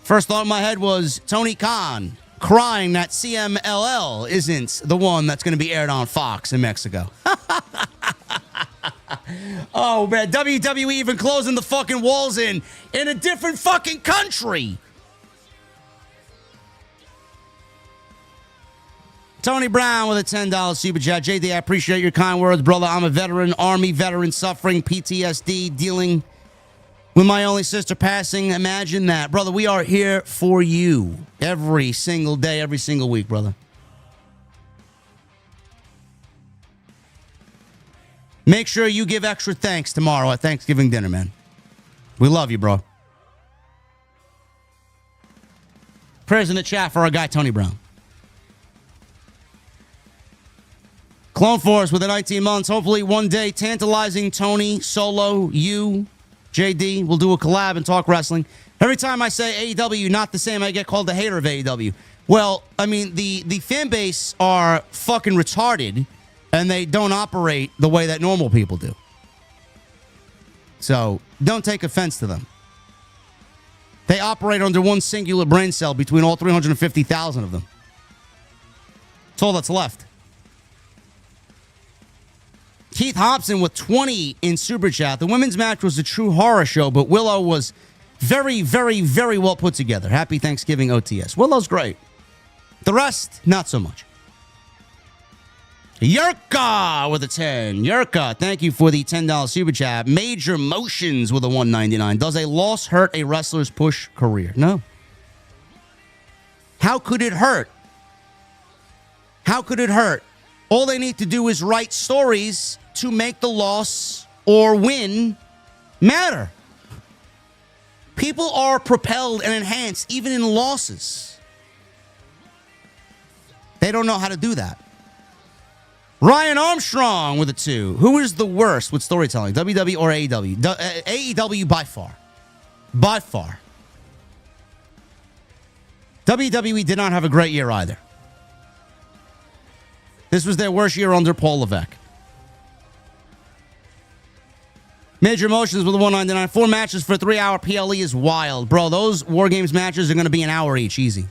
A: First thought in my head was Tony Khan crying that CMLL isn't the one that's going to be aired on Fox in Mexico. Oh, man. WWE even closing the fucking walls in a different fucking country. Tony Brown with a $10 super chat. JD, I appreciate your kind words, brother. I'm a veteran, Army veteran, suffering PTSD, dealing with my only sister passing. Imagine that. Brother, we are here for you every single day, every single week, brother. Make sure you give extra thanks tomorrow at Thanksgiving dinner, man. We love you, bro. Prayers in the chat for our guy, Tony Brown. Clone Force with the 19 months. Hopefully one day, tantalizing Tony, Solo, you, JD, will do a collab and talk wrestling. Every time I say AEW, not the same, I get called the hater of AEW. Well, I mean, the fan base are fucking retarded, and they don't operate the way that normal people do. So, don't take offense to them. They operate under one singular brain cell between all 350,000 of them. That's all that's left. Keith Hobson with 20 in Super Chat. The women's match was a true horror show, but Willow was very, very, very well put together. Happy Thanksgiving, OTS. Willow's great. The rest, not so much. Yurka with a 10. Yurka, thank you for the $10 Super Chat. Major Motions with a $1.99. Does a loss hurt a wrestler's push career? No. How could it hurt? How could it hurt? All they need to do is write stories to make the loss or win matter. People are propelled and enhanced even in losses. They don't know how to do that. Ryan Armstrong with a 2. Who is the worst with storytelling, WWE or AEW? AEW by far. By far. WWE did not have a great year either. This was their worst year under Paul Levesque. Major Emotions with a $1.99. 4 matches for a 3-hour PLE is wild. Bro, those War Games matches are going to be an hour each. Easy.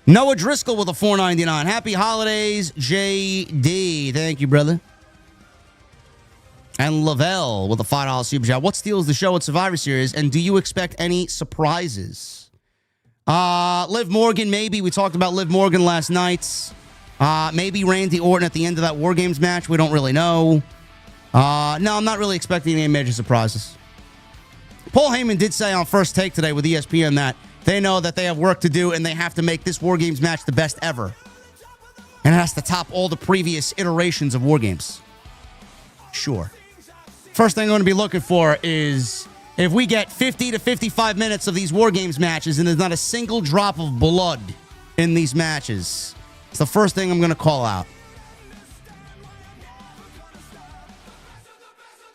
A: Noah Driscoll with a $4.99. Happy holidays, JD. Thank you, brother. And Lavelle with a $5 super chat. What steals the show at Survivor Series, and do you expect any surprises? Liv Morgan, maybe. We talked about Liv Morgan last night. Maybe Randy Orton at the end of that War Games match. We don't really know. No, I'm not really expecting any major surprises. Paul Heyman did say on First Take today with ESPN that They know that they have work to do, and they have to make this War Games match the best ever. And it has to top all the previous iterations of War Games. Sure. First thing I'm going to be looking for is if we get 50 to 55 minutes of these War Games matches and there's not a single drop of blood in these matches, it's the first thing I'm going to call out.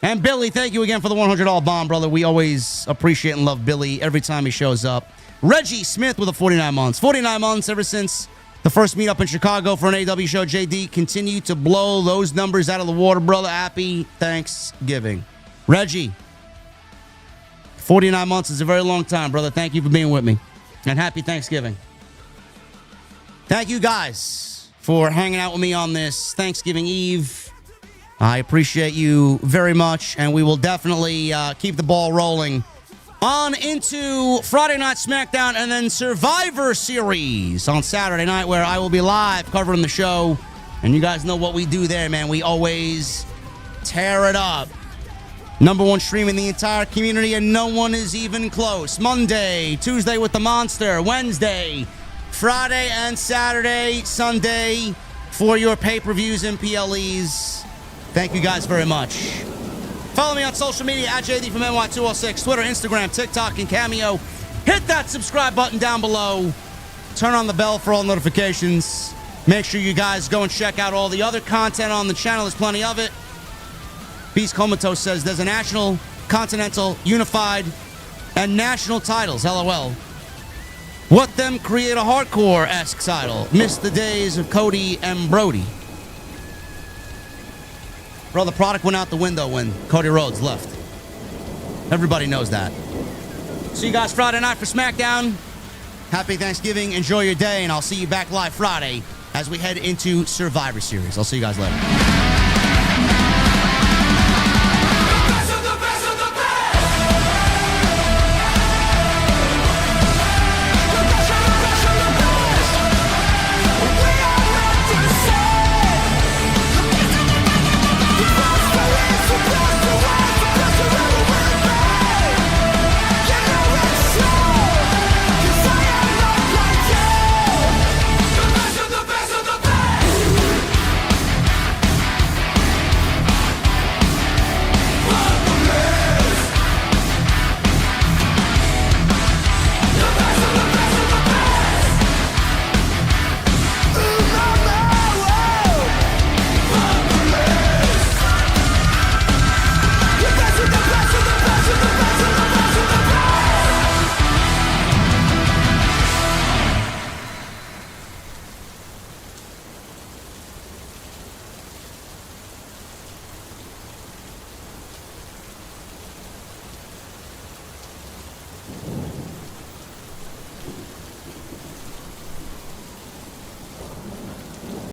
A: And Billy, thank you again for the $100 bomb, brother. We always appreciate and love Billy every time he shows up. Reggie Smith with the 49 months. 49 months ever since the first meetup in Chicago for an AEW show. JD, continue to blow those numbers out of the water, brother. Happy Thanksgiving. Reggie, 49 months is a very long time, brother. Thank you for being with me. And happy Thanksgiving. Thank you guys for hanging out with me on this Thanksgiving Eve. I appreciate you very much, and we will definitely keep the ball rolling on into Friday Night SmackDown and then Survivor Series on Saturday night, where I will be live covering the show. And you guys know what we do there, man. We always tear it up. #1 stream in the entire community, and no one is even close. Monday, Tuesday with the Monster, Wednesday, Friday and Saturday, Sunday for your pay-per-views and PLEs. Thank you guys very much. Follow me on social media at JD from NY206, Twitter, Instagram, TikTok, and Cameo. Hit that subscribe button down below. Turn on the bell for all notifications. Make sure you guys go and check out all the other content on the channel. There's plenty of it. Beast Comatose says there's a national, continental, unified, and national titles. LOL. What them create a hardcore-esque title? Miss the days of Cody and Brody. Bro, the product went out the window when Cody Rhodes left. Everybody knows that. See you guys Friday night for SmackDown. Happy Thanksgiving. Enjoy your day, and I'll see you back live Friday as we head into Survivor Series. I'll see you guys later.